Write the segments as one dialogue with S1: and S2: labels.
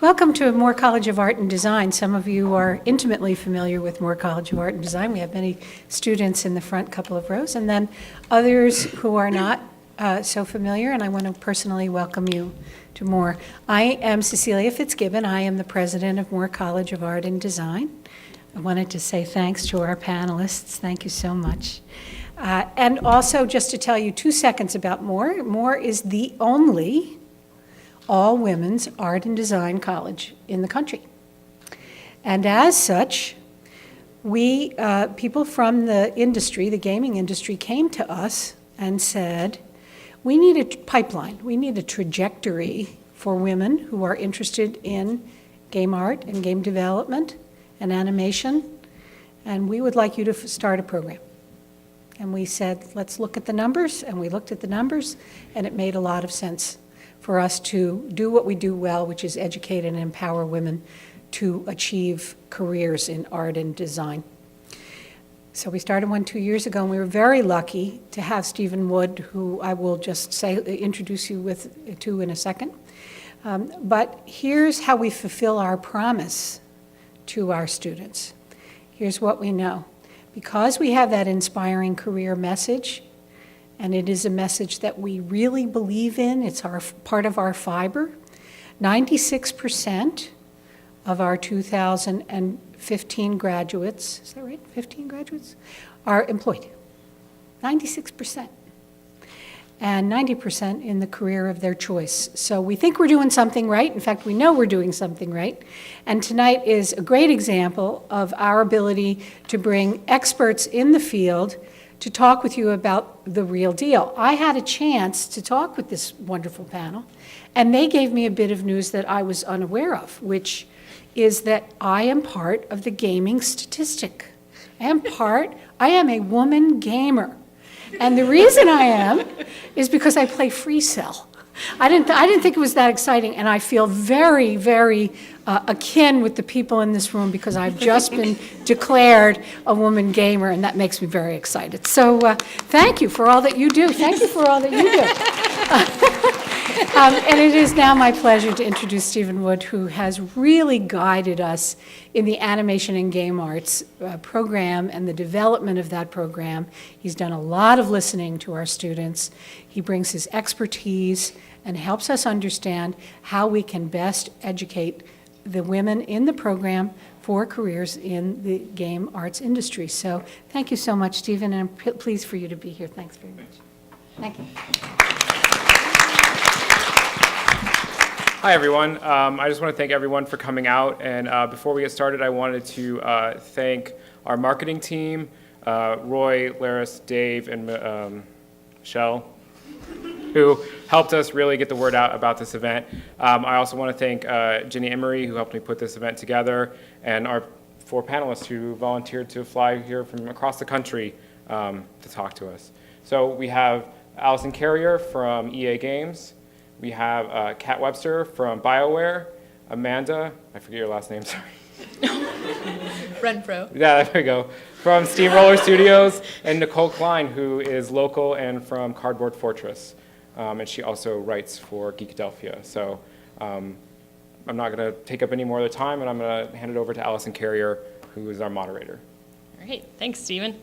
S1: Welcome to Moore College of Art and Design. Some of you are intimately familiar with Moore College of Art and Design. We have many students in the front couple of rows, and then others who are not so familiar, and I want to personally welcome you to Moore. I am Cecilia Fitzgibbon. I am the president of Moore College of Art and Design. I wanted to say thanks to our panelists. Thank you so much. And also, just to tell you 2 seconds about Moore, Moore is the only all-women's art and design college in the country. And as such, we, people from the industry, the gaming industry, came to us and said, we need a pipeline, we need a trajectory for women who are interested in game art and game development and animation, and we would like you to start a program. And we said, let's look at the numbers, and we looked at the numbers, and it made a lot of sense for us to do what we do well, which is educate and empower women to achieve careers in art and design. So we started one 2 years ago, and we were very lucky to have Stephen Wood, who I will just introduce you to in a second. But here's how we fulfill our promise to our students. Here's what we know. Because we have that inspiring career message, and it is a message that we really believe in, it's part of our fiber, 96% of our 2015 graduates, is that right, 15 graduates, are employed, 96%. And 90% in the career of their choice. So we think we're doing something right. In fact, we know we're doing something right. And tonight is a great example of our ability to bring experts in the field to talk with you about the real deal. I had a chance to talk with this wonderful panel, and they gave me a bit of news that I was unaware of, which is that I am part of the gaming statistic. I am a woman gamer. And the reason I am is because I play free cell. I didn't think it was that exciting, and I feel very, very akin with the people in this room because I've just been declared a woman gamer, and that makes me very excited. So thank you for all that you do. Thank you for all that you do. And it is now my pleasure to introduce Stephen Wood, who has really guided us in the animation and game arts program and the development of that program. He's done a lot of listening to our students. He brings his expertise and helps us understand how we can best educate the women in the program for careers in the game arts industry. So thank you so much, Stephen, and I'm pleased for you to be here. Thanks very much. Thank you.
S2: Hi, everyone. I just want to thank everyone for coming out. And before we get started, I wanted to thank our marketing team, Roy, Laris, Dave, and Michelle, who helped us really get the word out about this event. I also want to thank Ginny Emery, who helped me put this event together, and our 4 panelists who volunteered to fly here from across the country to talk to us. So we have Alison Carrier from EA Games. We have Kat Webster from BioWare, Amanda, I forget your last name, sorry.
S3: Renfroe.
S2: Yeah, there we go. From Steamroller Studios, and Nicole Kline, who is local and from Cardboard Fortress. And she also writes for Geekadelphia. So I'm not going to take up any more of the time, and I'm going to hand it over to Alison Carrier, who is our moderator.
S3: All right, thanks, Stephen.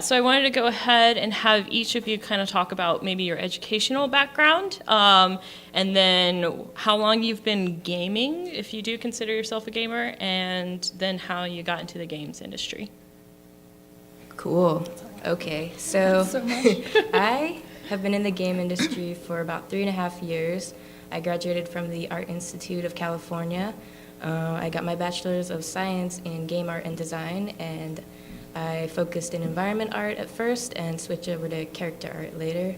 S3: So I wanted to go ahead and have each of you kind of talk about maybe your educational background, and then how long you've been gaming, if you do consider yourself a gamer, and then how you got into the games industry.
S4: Cool. Okay, so I have been in the game industry for about 3.5 years. I graduated from the Art Institute of California. I got my Bachelor's of Science in Game Art and Design, and I focused in environment art at first and switched over to character art later.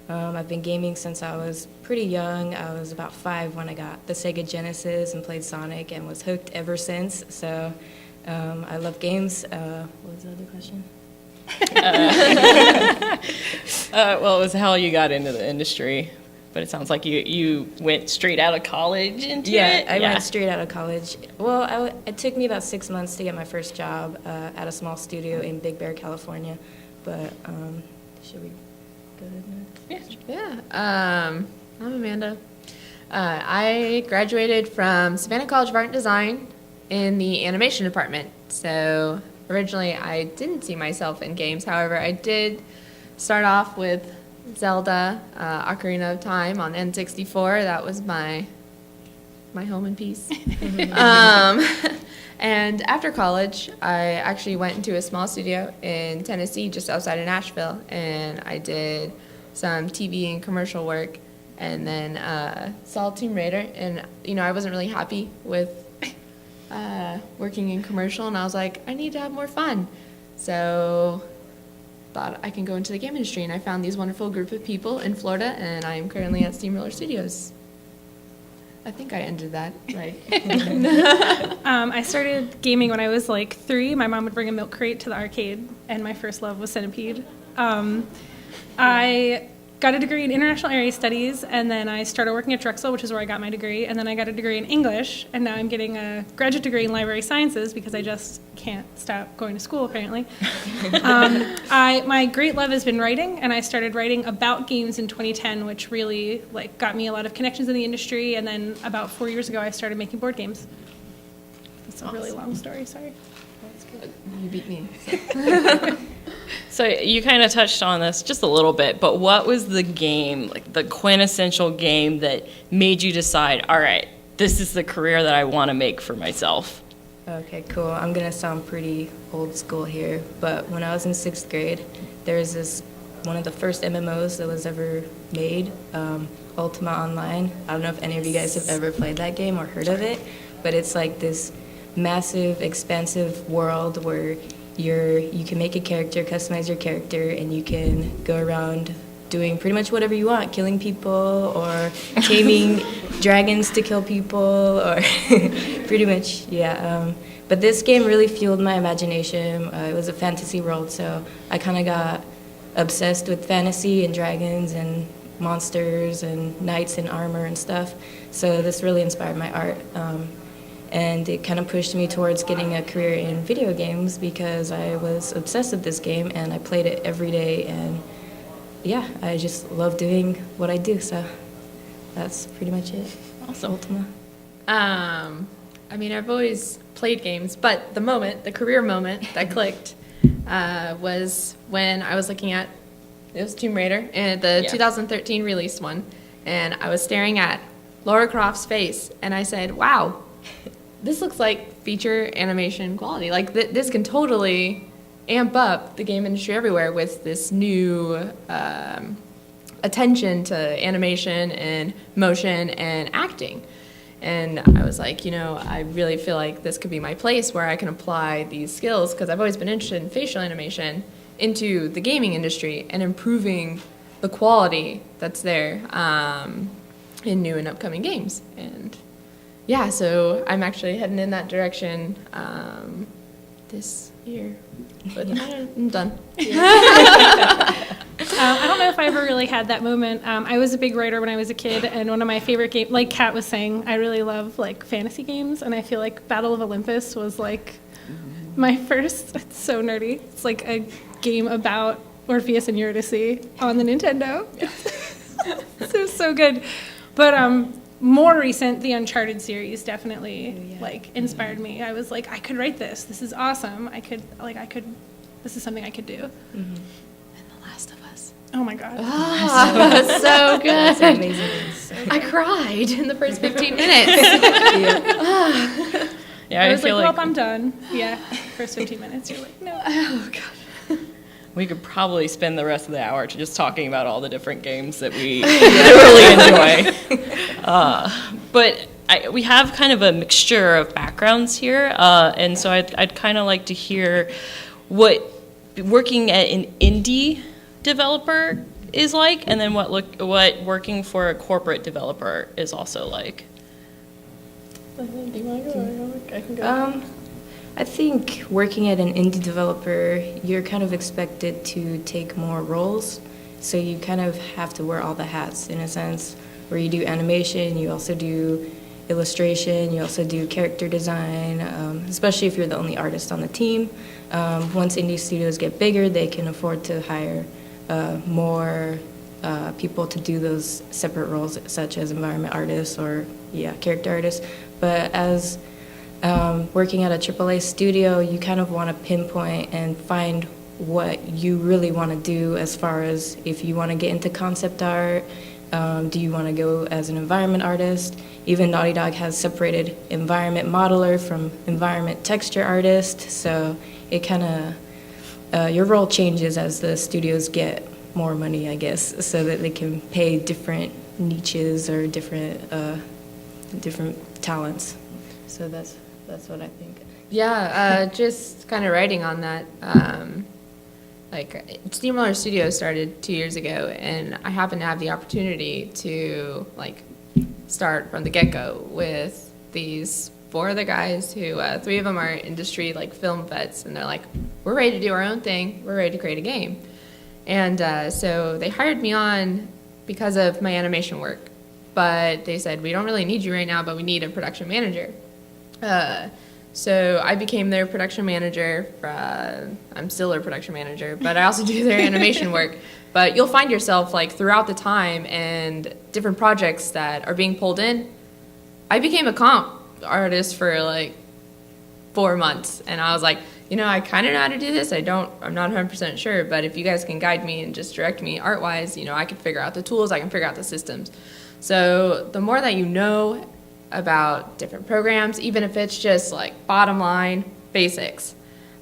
S4: I've been gaming since I was pretty young. I was about 5 when I got the Sega Genesis and played Sonic and was hooked ever since. So I love games. What was the other question?
S3: Well, it was how you got into the industry, but it sounds like you went straight out of college into it?
S4: Yeah, I went straight out of college. Well, it took me about 6 months to get my first job at a small studio in Big Bear, California. But should we go ahead now?
S5: Yeah. I'm Amanda. I graduated from Savannah College of Art and Design in the animation department. So originally I didn't see myself in games. However, I did start off with Zelda, Ocarina of Time on N64. That was my home in peace. And after college, I actually went into a small studio in Tennessee, just outside of Nashville, and I did some TV and commercial work, and then saw Tomb Raider, and I wasn't really happy with working in commercial, and I was like, I need to have more fun. So thought I can go into the game industry, and I found these wonderful group of people in Florida, and I am currently at Steamroller Studios. I think I ended that right.
S6: I started gaming when I was like 3. My mom would bring a milk crate to the arcade, and my first love was Centipede. I got a degree in international area studies, and then I started working at Drexel, which is where I got my degree, and then I got a degree in English, and now I'm getting a graduate degree in library sciences because I just can't stop going to school, apparently. My great love has been writing, and I started writing about games in 2010, which really got me a lot of connections in the industry, and then about 4 years ago I started making board games. That's a really long story, sorry.
S5: You beat me.
S3: So you kind of touched on this just a little bit, but what was the game, the quintessential game that made you decide, all right, this is the career that I want to make for myself?
S4: Okay, cool. I'm going to sound pretty old school here, but when I was in 6th grade, there was one of the first MMOs that was ever made, Ultima Online. I don't know if any of you guys have ever played that game or heard of it, but it's like this massive, expansive world where you can make a character, customize your character, and you can go around doing pretty much whatever you want, killing people or taming dragons to kill people, or pretty much, yeah. But this game really fueled my imagination. It was a fantasy world, so I kind of got obsessed with fantasy and dragons and monsters and knights in armor and stuff. So this really inspired my art. And it kind of pushed me towards getting a career in video games because I was obsessed with this game and I played it every day, and yeah, I just love doing what I do, so that's pretty much it.
S3: Awesome.
S4: Ultima.
S5: I've always played games, but the career moment that clicked was when I was looking at, it was Tomb Raider, and the 2013 released one, and I was staring at Lara Croft's face, and I said, wow, this looks like feature animation quality. This can totally amp up the game industry everywhere with this new attention to animation and motion and acting. And I was like, I really feel like this could be my place where I can apply these skills, because I've always been interested in facial animation, into the gaming industry and improving the quality that's there in new and upcoming games. And yeah, so I'm actually heading in that direction this year, but I'm done.
S6: I don't know if I ever really had that moment. I was a big writer when I was a kid, and one of my favorite games, like Kat was saying, I really love fantasy games, and I feel like Battle of Olympus was my first. It's so nerdy. It's like a game about Orpheus and Eurydice on the Nintendo. Yeah. so good. But more recent, the Uncharted series definitely inspired me. I was like, I could write this. This is awesome. This is something I could do.
S5: Mm-hmm. And The Last of Us.
S6: Oh my God.
S5: Oh, so good.
S4: That's amazing.
S6: So good.
S5: I cried in the first 15 minutes.
S3: Yeah,
S6: I was
S3: feel
S6: well, I'm done. Yeah, first 15 minutes, you're like, no.
S5: Oh, God.
S3: we could probably spend the rest of the hour just talking about all the different games that we really enjoy. But we have kind of a mixture of backgrounds here, and so I'd kind of like to hear what working at an indie developer is like, and then what working for a corporate developer is also like.
S5: Do you want to go? I can go.
S4: I think working at an indie developer, you're kind of expected to take more roles. So you kind of have to wear all the hats in a sense, where you do animation, you also do illustration, you also do character design, especially if you're the only artist on the team. Once indie studios get bigger, they can afford to hire more people to do those separate roles, such as environment artists or, character artists. But as working at a AAA studio, you kind of want to pinpoint and find what you really want to do as far as if you want to get into concept art, do you want to go as an environment artist? Even Naughty Dog has separated environment modeler from environment texture artist, so it kind of, your role changes as the studios get more money, I guess, so that they can pay different niches or different talents. So that's what I think.
S5: Yeah, just kind of writing on that. Like Steamroller Studio started 2 years ago, and I happened to have the opportunity to start from the get-go with these 4 other guys who 3 of them are industry film vets, and they're like, we're ready to do our own thing, we're ready to create a game. And so they hired me on because of my animation work, but they said, we don't really need you right now, but we need a production manager. So I became their production manager. I'm still their production manager, but I also do their animation work. But you'll find yourself throughout the time and different projects that are being pulled in. I became a comp artist for 4 months, and I was like, I kind of know how to do this. I'm not 100% sure, but if you guys can guide me and just direct me art-wise, I can figure out the tools, I can figure out the systems. So the more that you know about different programs, even if it's just bottom line basics,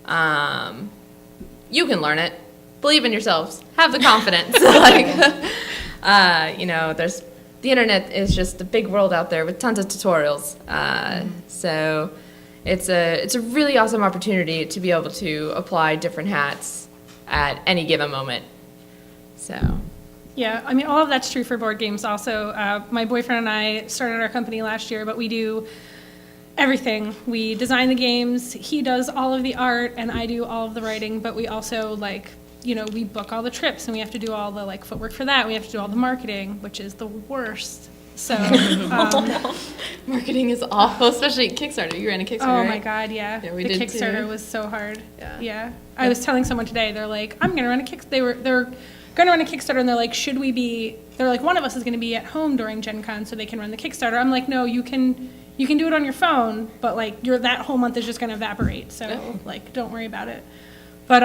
S5: you can learn it. Believe in yourselves. Have the confidence. There's the internet is just a big world out there with tons of tutorials. So it's a really awesome opportunity to be able to apply different hats at any given moment. So.
S6: Yeah, I mean, all of that's true for board games also. My boyfriend and I started our company last year, but we do everything. We design the games, he does all of the art, and I do all of the writing, but we also, we book all the trips, and we have to do all the, footwork for that. We have to do all the marketing, which is the worst. So,
S5: marketing is awful, especially Kickstarter. You ran a Kickstarter,
S6: oh my
S5: right?
S6: God, yeah.
S5: Yeah, we
S6: the
S5: did
S6: Kickstarter
S5: too.
S6: was so hard. Yeah. I was telling someone today, they're like, I'm going to run a Kickstarter. They're going to run a Kickstarter, and they're like, they're like, one of us is going to be at home during Gen Con so they can run the Kickstarter. I'm like, no, you can do it on your phone, but that whole month is just going to evaporate. So don't worry about it. But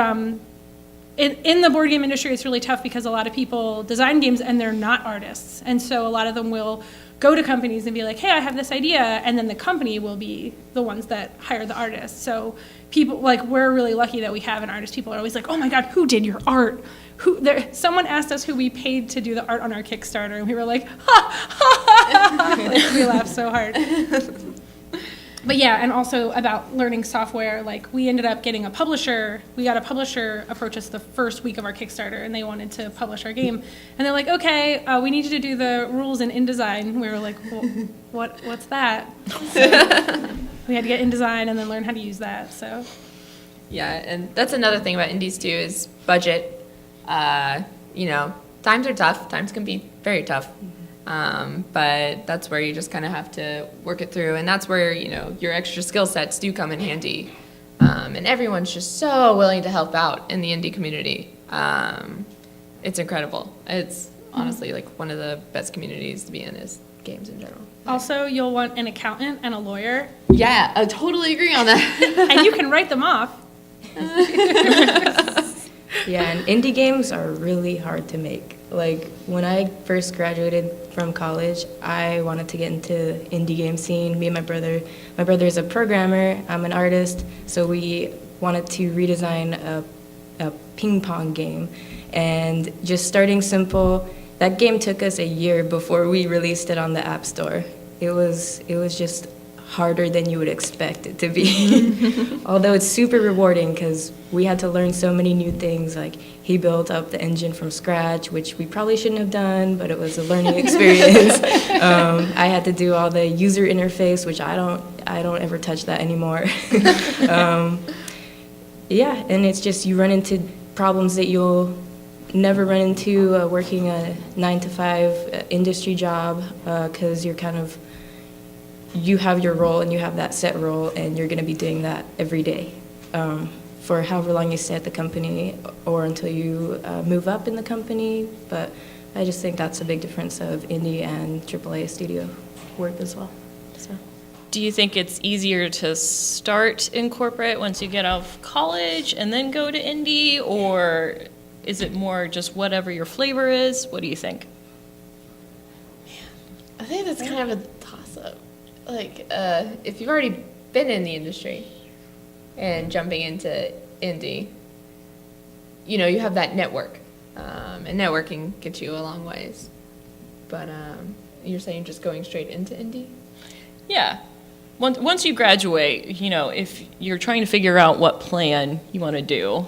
S6: in the board game industry, it's really tough because a lot of people design games and they're not artists. And so a lot of them will go to companies and be like, hey, I have this idea. And then the company will be the ones that hire the artists. So people, we're really lucky that we have an artist. People are always like, oh my God, who did your art? Someone asked us who we paid to do the art on our Kickstarter, and we were like, ha, ha, ha, ha. We laughed so hard. But yeah, and also about learning software, we ended up getting a publisher. We got a publisher approach us the first week of our Kickstarter, and they wanted to publish our game. And they're like, okay, we need you to do the rules in InDesign. We were like, well, what's that? So we had to get InDesign and then learn how to use that, so.
S5: Yeah, and that's another thing about indies too is budget. Times are tough. Times can be very tough. But that's where you just kind of have to work it through. And that's where, your extra skill sets do come in handy. And everyone's just so willing to help out in the indie community. It's incredible. It's honestly one of the best communities to be in is games in general.
S6: Also, you'll want an accountant and a lawyer.
S5: Yeah, I totally agree on that.
S6: And you can write them off.
S4: Yeah, and indie games are really hard to make. When I first graduated from college, I wanted to get into indie game scene. Me and my brother is a programmer, I'm an artist, so we wanted to redesign a ping pong game. And just starting simple, that game took us a year before we released it on the App Store. It was just harder than you would expect it to be. Although it's super rewarding because we had to learn so many new things. He built up the engine from scratch, which we probably shouldn't have done, but it was a learning experience. I had to do all the user interface, which I don't ever touch that anymore. Yeah, and it's just you run into problems that you'll never run into working a 9-to-5 industry job because you have your role and you have that set role and you're going to be doing that every day for however long you stay at the company or until you move up in the company. But I just think that's a big difference of indie and AAA studio work as well. So.
S3: Do you think it's easier to start in corporate once you get out of college and then go to indie, or is it more just whatever your flavor is? What do you think?
S5: I think that's kind of a toss-up. Like, if you've already been in the industry and jumping into indie, you know, you have that network, and networking gets you a long ways. But you're saying just going straight into indie?
S3: Yeah. Once you graduate, you know, if you're trying to figure out what plan you want to do,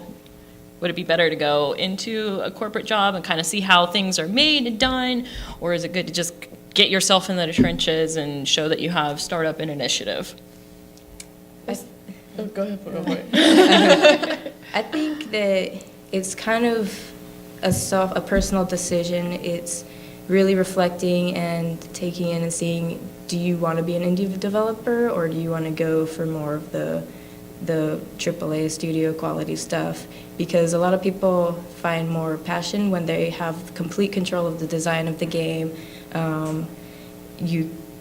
S3: would it be better to go into a corporate job and kind of see how things are made and done, or is it good to just get yourself in the trenches and show that you have startup and initiative?
S5: Go ahead.
S4: I think that it's kind of a personal decision. It's really reflecting and taking in and seeing, do you want to be an indie developer, or do you want to go for more of the AAA studio quality stuff? Because a lot of people find more passion when they have complete control of the design of the game.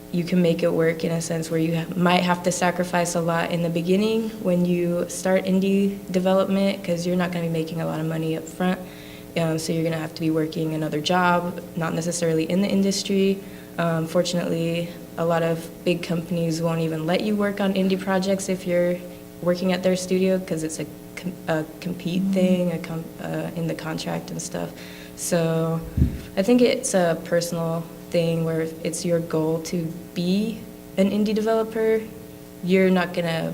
S4: You can make it work in a sense where you might have to sacrifice a lot in the beginning when you start indie development, because you're not going to be making a lot of money up front. So you're going to have to be working another job, not necessarily in the industry. Fortunately, a lot of big companies won't even let you work on indie projects if you're working at their studio, because it's a compete thing in the contract and stuff. So I think it's a personal thing where if it's your goal to be an indie developer, you're not going to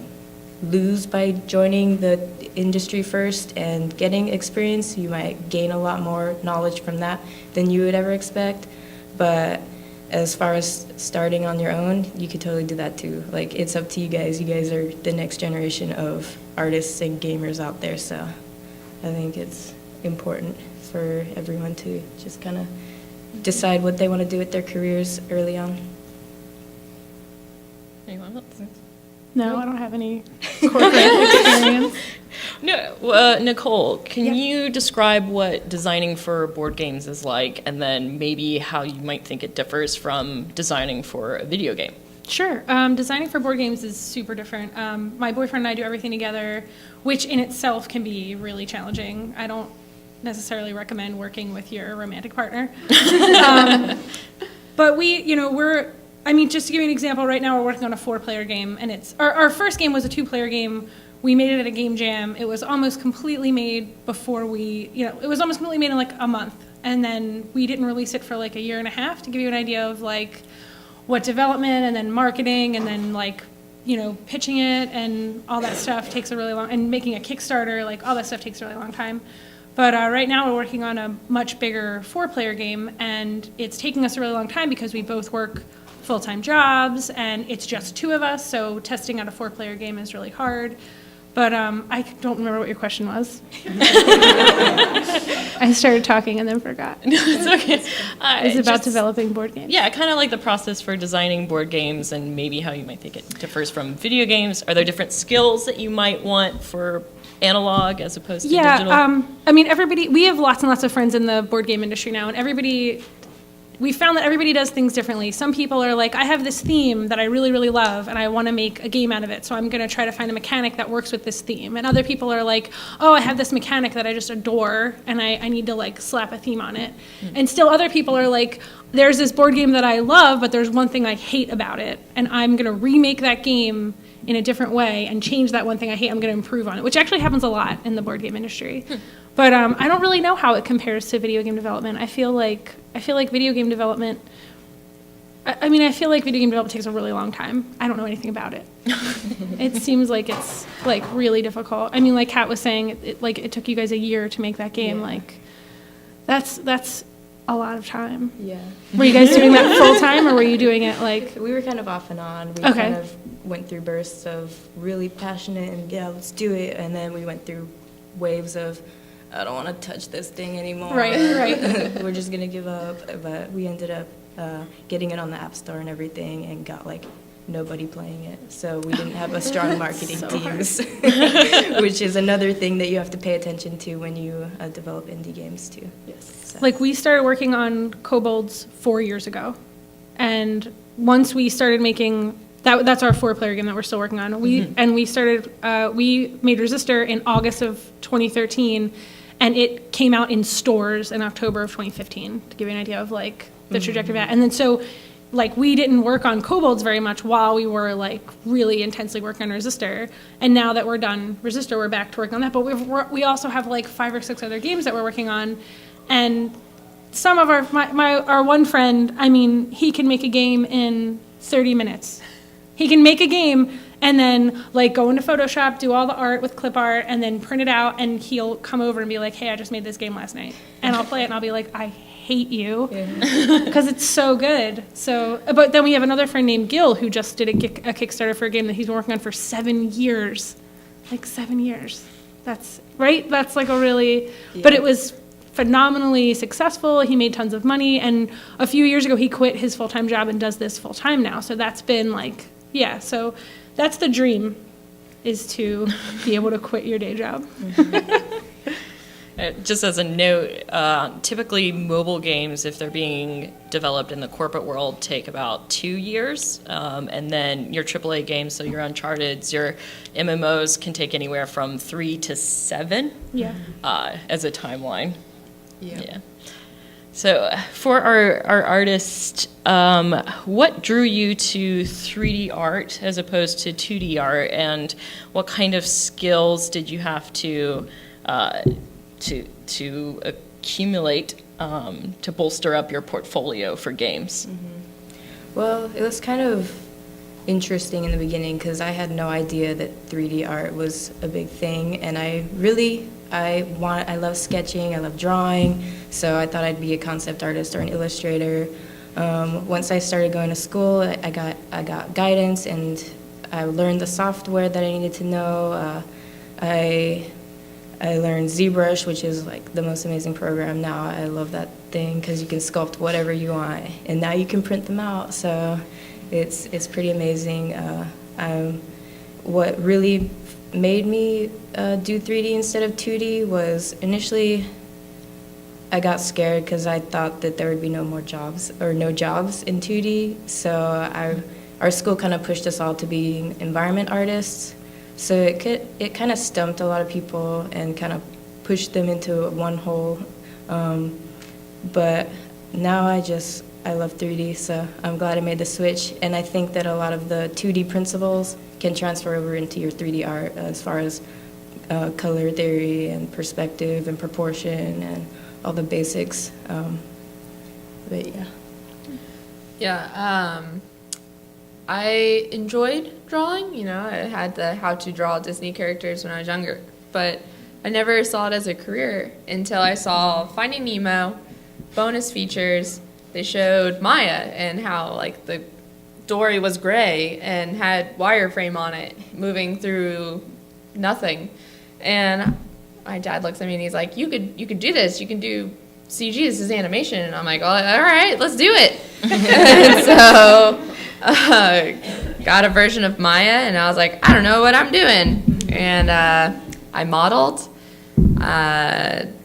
S4: lose by joining the industry first and getting experience. You might gain a lot more knowledge from that than you would ever expect. But as far as starting on your own, you could totally do that too. Like, it's up to you guys. You guys are the next generation of artists and gamers out there. So I think it's important for everyone to just kind of decide what they want to do with their careers early on.
S3: Anyone else?
S6: No, I don't have any corporate experience.
S3: No, Nicole, can you describe what designing for board games is like, and then maybe how you might think it differs from designing for a video game?
S6: Sure. Designing for board games is super different. My boyfriend and I do everything together, which in itself can be really challenging. I don't necessarily recommend working with your romantic partner. But just to give you an example, right now we're working on a 4-player game, and it's our first game was a 2-player game. We made it at a game jam. It was almost completely made it was almost completely made in like a month. And then we didn't release it for like a year and a half, to give you an idea of like what development and then marketing and then like, pitching it and all that stuff takes a really long, and making a Kickstarter, like all that stuff takes a really long time. But right now we're working on a much bigger 4-player game, and it's taking us a really long time because we both work full-time jobs, and it's just 2 of us, so testing out a 4-player game is really hard. But I don't remember what your question was. I started talking and then forgot.
S3: No, it's okay.
S6: It's about developing board games.
S3: Yeah, kind of like the process for designing board games and maybe how you might think it differs from video games. Are there different skills that you might want for analog as opposed to digital?
S6: We have lots and lots of friends in the board game industry now, and we found that everybody does things differently. Some people are like, I have this theme that I really, really love, and I want to make a game out of it, so I'm going to try to find a mechanic that works with this theme. And other people are like, oh, I have this mechanic that I just adore, and I need to like slap a theme on it. Mm-hmm. And still other people are like, there's this board game that I love, but there's one thing I hate about it, and I'm going to remake that game in a different way and change that one thing I hate. I'm going to improve on it, which actually happens a lot in the board game industry. But I don't really know how it compares to video game development. I feel like video game development. I feel like video game development takes a really long time. I don't know anything about it. It seems like it's like really difficult. I mean, like Kat was saying, it took you guys a year to make that game. Yeah. Like, that's a lot of time.
S4: Yeah.
S6: Were you guys doing that full time, or were you doing it like?
S4: We were kind of off and on. We kind of went through bursts of really passionate and let's do it, and then we went through waves of, I don't want to touch this thing anymore.
S6: Right.
S4: We're just going to give up. But we ended up getting it on the App Store and everything, and got like nobody playing it. So we didn't have a strong marketing teams, which is another thing that you have to pay attention to when you develop indie games too. Yes.
S6: Like, we started working on Kobolds 4 years ago. And once we started making, that's our 4-player game that we're still working on. We made Resistor in August of 2013, and it came out in stores in October of 2015, to give you an idea of, like, the trajectory of that. And then so, like, we didn't work on Kobolds very much while we were, like, really intensely working on Resistor. And now that we're done Resistor, we're back to working on that. But we also have, like, 5 or 6 other games that we're working on. And some of our one friend, I mean, he can make a game in 30 minutes. He can make a game and then, like, go into Photoshop, do all the art with clip art, and then print it out, and he'll come over and be like, hey, I just made this game last night. And I'll play it, and I'll be like, I hate you, because it's so good. So, but then we have another friend named Gil who just did a Kickstarter for a game that he's been working on for 7 years. Like, 7 years. That's, right? That's like a really, but it was phenomenally successful. He made tons of money, and a few years ago he quit his full-time job and does this full-time now. So that's been like, yeah, so that's the dream, is to be able to quit your day job.
S3: Just as a note, typically mobile games, if they're being developed in the corporate world, take about 2 years. And then your AAA games, so your Uncharted's, your MMOs can take anywhere from 3 to 7 as a timeline. Yeah. So for our artist, what drew you to 3D art as opposed to 2D art, and what kind of skills did you have to accumulate to bolster up your portfolio for games?
S4: Well, it was kind of interesting in the beginning because I had no idea that 3D art was a big thing, and I love sketching, I love drawing, so I thought I'd be a concept artist or an illustrator. Once I started going to school, I got guidance, and I learned the software that I needed to know. I learned Zbrush, which is like the most amazing program now. I love that thing because you can sculpt whatever you want, and now you can print them out. So it's pretty amazing. What really made me do 3D instead of 2D was initially I got scared because I thought that there would be no jobs in 2D. So our school kind of pushed us all to be environment artists. So it kind of stumped a lot of people and kind of pushed them into one hole. But now I love 3D, so I'm glad I made the switch. And I think that a lot of the 2D principles can transfer over into your 3D art as far as color theory and perspective and proportion and all the basics. But yeah.
S5: Yeah, I enjoyed drawing. You know, I had the how to draw Disney characters when I was younger, but I never saw it as a career until I saw Finding Nemo, bonus features. They showed Maya and how, like, the Dory was gray and had wireframe on it moving through nothing. And my dad looks at me and he's like, you could do this. You can do CG. This is animation. And I'm like, all right, let's do it. And so got a version of Maya, and I was like, I don't know what I'm doing. And I modeled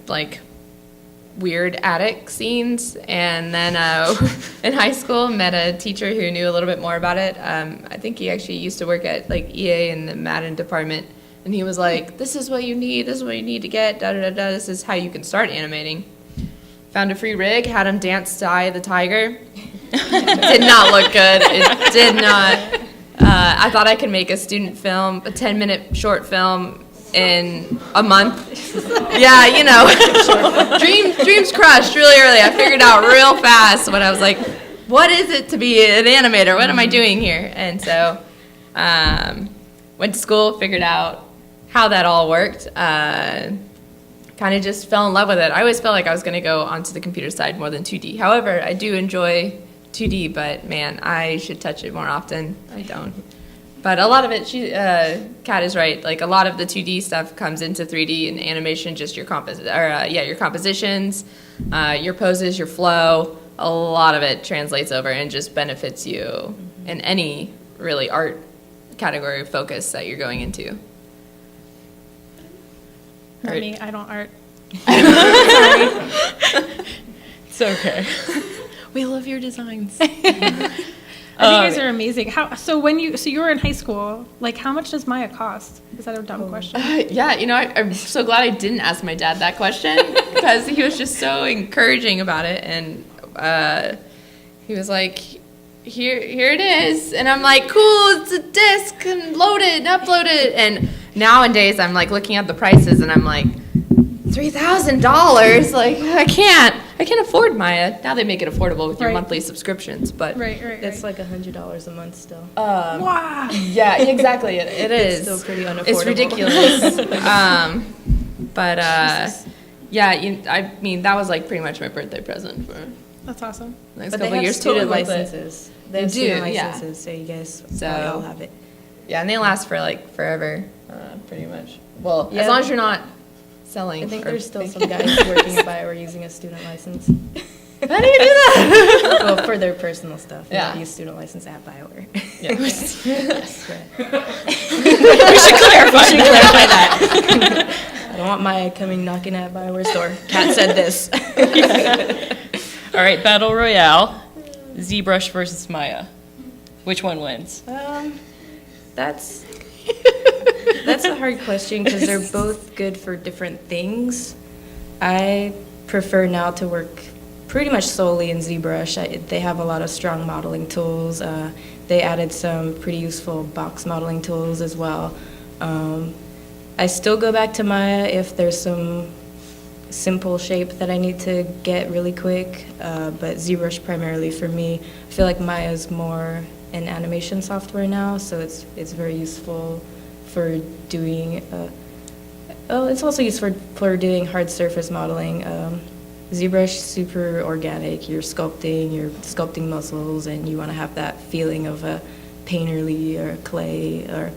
S5: like weird attic scenes, and then in high school met a teacher who knew a little bit more about it. I think he actually used to work at like EA in the Madden department, and he was like, this is what you need to get, da-da-da-da, this is how you can start animating. Found a free rig, had him dance to Eye of the Tiger. Did not look good. It did not. I thought I could make a student film, a 10-minute short film in a month. Yeah, you know, dreams crushed really early. I figured out real fast when I was like, what is it to be an animator? What am I doing here? And so went to school, figured out how that all worked. Kind of just fell in love with it. I always felt like I was going to go onto the computer side more than 2D. However, I do enjoy 2D, but man, I should touch it more often. I don't. But a lot of it, Kat is right. Like, a lot of the 2D stuff comes into 3D, and animation, just your your compositions, your poses, your flow. A lot of it translates over and just benefits you in any really art category focus that you're going into.
S6: Not
S2: Great.
S6: me, I don't art.
S3: It's okay. We love your designs.
S6: I think you guys are amazing. So you were in high school, like how much does Maya cost? Is that a dumb question?
S5: Yeah, you know, I'm so glad I didn't ask my dad that question because he was just so encouraging about it, and he was like, here it is, and I'm like, cool, it's a disc, and load it and upload it, and nowadays I'm like looking at the prices and I'm like, $3,000, like I can't afford Maya. Now they make it affordable with your
S6: Right.
S5: monthly subscriptions, but
S6: Right.
S4: That's like $100 a month still.
S6: Wow.
S5: yeah, exactly, it is.
S4: Still pretty unaffordable.
S5: It's ridiculous. But yeah, I mean that was like pretty much my birthday present for
S6: That's awesome.
S5: the next
S4: But they
S5: couple
S4: have
S5: years.
S4: student
S5: Totally worth it.
S4: licenses. They have
S5: They
S4: student
S5: do, yeah.
S4: licenses, so you guys
S5: So-
S4: probably all have it.
S5: Yeah, and they last for like forever, pretty much. Well,
S4: Yeah.
S5: as long as you're not selling.
S4: I think
S5: or
S4: there's still some
S5: making-
S4: guys working at BioWare using a student license.
S5: How do you do that?
S4: Well, for their personal stuff.
S5: Yeah.
S4: Use student license at BioWare.
S5: Yeah.
S3: We should clarify that.
S4: I don't want Maya coming knocking at BioWare's door. Kat said this.
S3: All right, Battle Royale, ZBrush versus Maya. Which one wins?
S4: That's a hard question because they're both good for different things. I prefer now to work pretty much solely in ZBrush. They have a lot of strong modeling tools. They added some pretty useful box modeling tools as well. I still go back to Maya if there's some simple shape that I need to get really quick, but ZBrush primarily for me. I feel like Maya is more an animation software now, so it's very useful for doing. It's also useful for doing hard surface modeling. ZBrush super organic. You're sculpting muscles, and you want to have that feeling of a painterly or clay or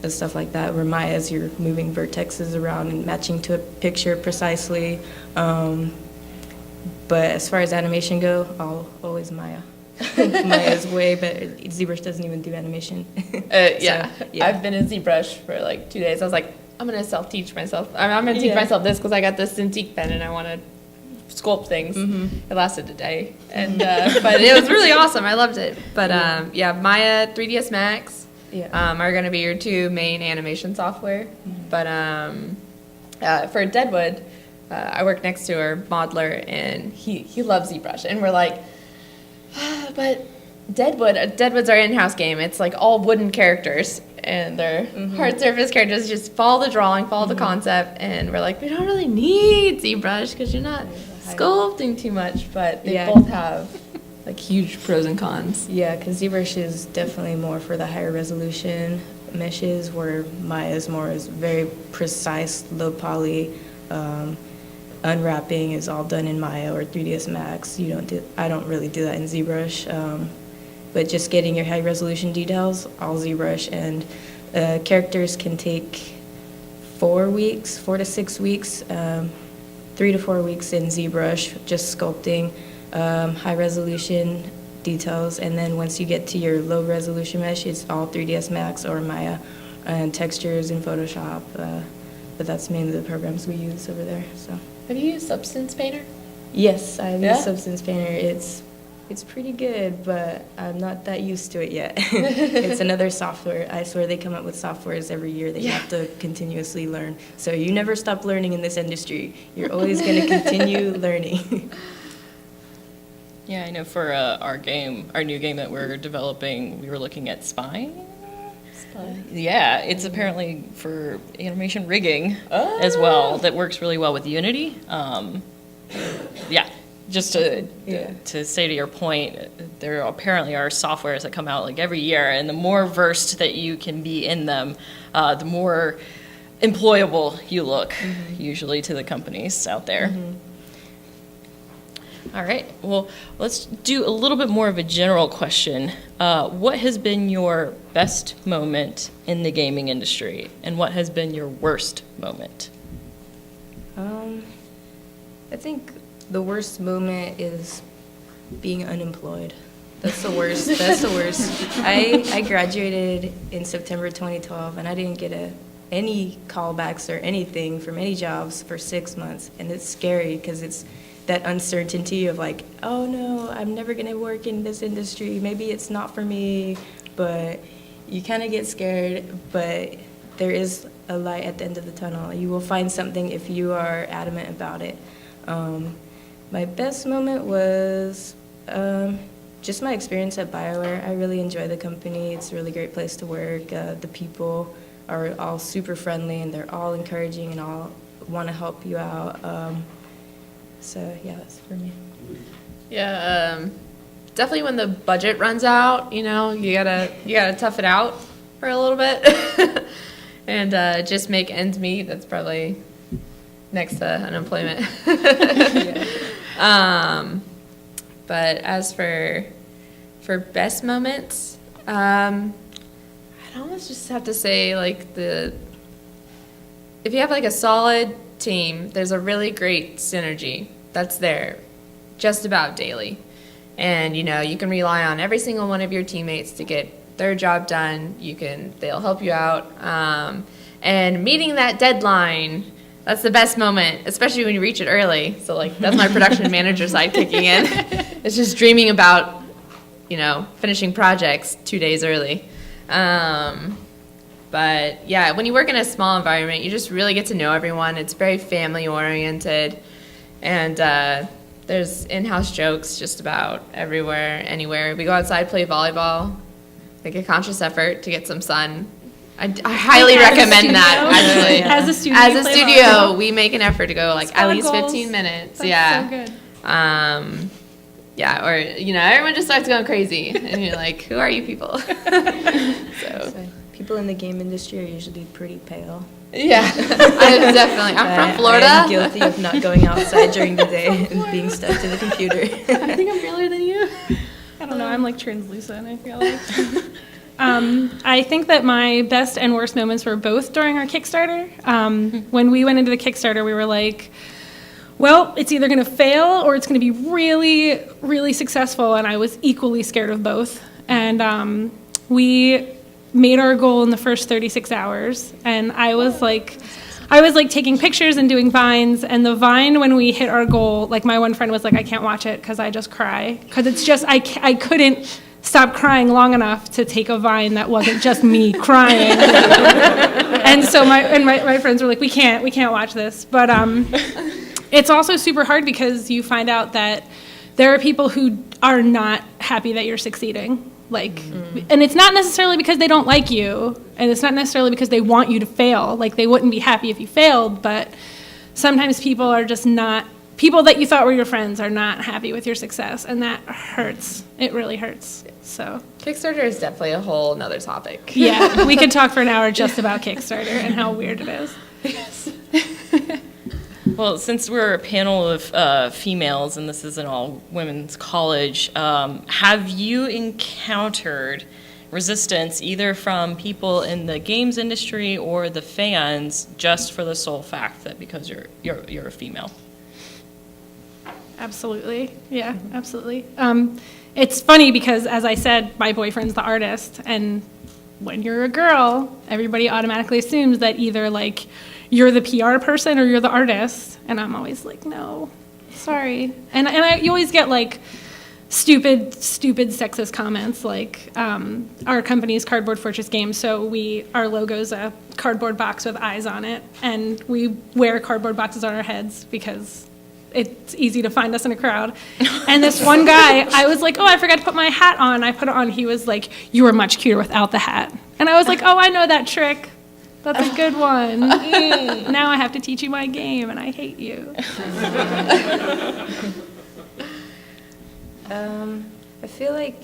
S4: stuff like that. Where Maya's you're moving vertexes around and matching to a picture precisely. But as far as animation go, always Maya. Maya's way better. ZBrush doesn't even do animation.
S5: Yeah.
S4: So, yeah.
S5: I've been in ZBrush for like 2 days. I was like, I'm gonna self-teach myself. I'm gonna teach
S4: Yeah.
S5: myself this because I got this Cintiq pen and I want to sculpt things. It lasted a day, and but it was really awesome. I loved it. But yeah, Maya, 3ds Max are gonna be your two main animation software. But for Deadwood, I work next to our modeler, and he loves ZBrush, and we're like, but Deadwood's our in-house game. It's like all wooden characters, and they're hard surface characters. Just follow the drawing, follow the concept, and we're like, we don't really need ZBrush because you're not sculpting too much. But they
S4: Yeah.
S5: both have like huge pros and cons.
S4: Yeah, because ZBrush is definitely more for the higher resolution meshes, where Maya is very precise, low poly. Unwrapping is all done in Maya or 3ds Max. I don't really do that in ZBrush. But just getting your high resolution details, all ZBrush, and characters can take 4 to 6 weeks, 3 to 4 weeks in ZBrush, just sculpting high resolution details, and then once you get to your low resolution mesh, it's all 3ds Max or Maya, and textures in Photoshop. But that's mainly the programs we use over there. So
S5: Have you used Substance Painter?
S4: yes, I
S5: Yeah?
S4: use Substance Painter. It's pretty good, but I'm not that used to it yet. It's another software. I swear they come up with softwares every year that you have to continuously learn. So you never stop learning in this industry. You're always going to continue learning.
S3: Yeah, I know for our new game that we're developing, we were looking at Spine. Yeah, it's apparently for animation rigging as well that works really well with Unity. Yeah, just to say to your point, there apparently are softwares that come out like every year, and the more versed that you can be in them, the more employable you look, usually to the companies out there. All right, well, let's do a little bit more of a general question. What has been your best moment in the gaming industry, and what has been your worst moment?
S4: I think the worst moment is being unemployed. That's the worst. That's the worst. I graduated in September 2012, and I didn't get any callbacks or anything from any jobs for 6 months. And it's scary because it's that uncertainty of like, oh no, I'm never going to work in this industry. Maybe it's not for me. But you kind of get scared. But there is a light at the end of the tunnel. You will find something if you are adamant about it. My best moment was just my experience at BioWare. I really enjoy the company. It's a really great place to work. The people are all super friendly, and they're all encouraging and all want to help you out. So yeah, that's for me.
S5: Yeah, definitely when the budget runs out, you know, you gotta tough it out for a little bit, and just make ends meet. That's probably next to unemployment. But as for best moments, I'd almost just have to say like if you have like a solid team, there's a really great synergy that's there just about daily. And you know, you can rely on every single one of your teammates to get their job done. They'll help you out. And meeting that deadline, that's the best moment, especially when you reach it early. So like that's my production manager side kicking in. It's just dreaming about, you know, finishing projects 2 days early. But yeah, when you work in a small environment, you just really get to know everyone. It's very family oriented, and there's in-house jokes just about everywhere, anywhere. We go outside, play volleyball, make a conscious effort to get some sun. I highly recommend that, actually.
S6: As a studio,
S5: As a studio, we make an effort to go like at least
S6: goals.
S5: 15 minutes.
S6: That's
S5: yeah.
S6: so good.
S5: Yeah, or, you know, everyone just starts going crazy, and you're like, who are you people? So,
S4: People in the game industry are usually pretty pale.
S5: yeah, I'm from Florida.
S4: I am guilty of not going outside during the day and being stuck to the computer.
S5: I think I'm paler than you.
S6: I don't know, I'm like translucent, I feel like. I think that my best and worst moments were both during our Kickstarter. When we went into the Kickstarter, we were like, well, it's either going to fail or it's going to be really, really successful, and I was equally scared of both. And we made our goal in the first 36 hours, and I was like taking pictures and doing vines, and the vine when we hit our goal, like my one friend was like, I can't watch it because I just cry, because it's just, I couldn't stop crying long enough to take a vine that wasn't just me crying. And so my friends were like, we can't watch this. But it's also super hard because you find out that there are people who are not happy that you're succeeding. Like, and it's not necessarily because they don't like you, and it's not necessarily because they want you to fail. Like, they wouldn't be happy if you failed, but sometimes people are just not, people that you thought were your friends are not happy with your success, and that hurts. It really hurts. So
S5: Kickstarter is definitely a whole nother topic.
S6: yeah, we could talk for an hour just about Kickstarter and how weird it is.
S5: Yes.
S3: Well, since we're a panel of females, and this is an all-women's college, have you encountered resistance either from people in the games industry or the fans just for the sole fact that because you're a female?
S6: Absolutely. Yeah, absolutely. It's funny because, as I said, my boyfriend's the artist, and when you're a girl, everybody automatically assumes that either, like, you're the PR person or you're the artist, and I'm always like, no, sorry. And you always get, like, stupid sexist comments, like our company's Cardboard Fortress Games, so our logo's a cardboard box with eyes on it, and we wear cardboard boxes on our heads because it's easy to find us in a crowd. And this one guy, I was like, oh, I forgot to put my hat on. I put it on. He was like, you were much cuter without the hat. And I was like, oh, I know that trick. That's a good one. Now I have to teach you my game, and I hate you.
S4: I feel like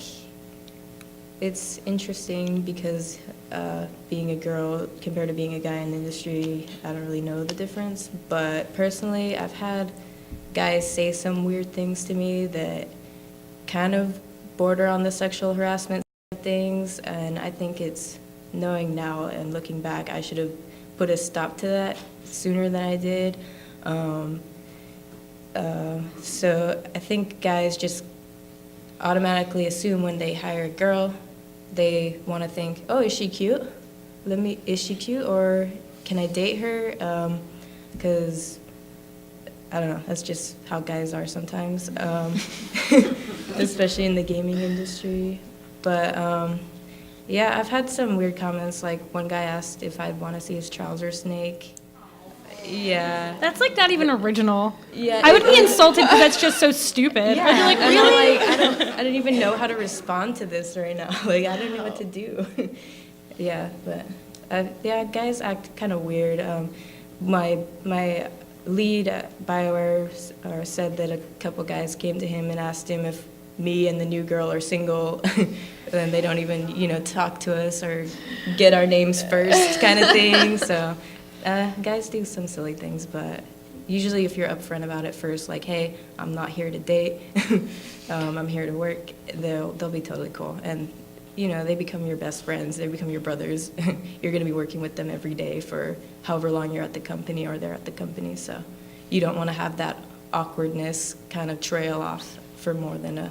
S4: it's interesting because being a girl compared to being a guy in the industry, I don't really know the difference. But personally, I've had guys say some weird things to me that kind of border on the sexual harassment side of things, and I think it's knowing now and looking back, I should have put a stop to that sooner than I did. So I think guys just automatically assume when they hire a girl, they want to think, oh, is she cute? Is she cute, or can I date her? Because I don't know, that's just how guys are sometimes, especially in the gaming industry. But yeah, I've had some weird comments, like one guy asked if I'd want to see his trouser snake. Yeah.
S6: That's like not even original.
S4: Yeah.
S6: I would be insulted because that's just so stupid.
S4: Yeah,
S6: I'd be like,
S4: and
S6: really?
S4: I'm like, I don't even know how to respond to this right now. Like, I don't know what to do. Yeah, but yeah, guys act kind of weird. My lead at BioWare said that a couple guys came to him and asked him if me and the new girl are single, and they don't even, talk to us or get our names first kind of thing. So guys do some silly things, but usually if you're upfront about it first, like, hey, I'm not here to date, I'm here to work, they'll be totally cool. And they become your best friends, they become your brothers. You're going to be working with them every day for however long you're at the company or they're at the company. So you don't want to have that awkwardness kind of trail off for more than a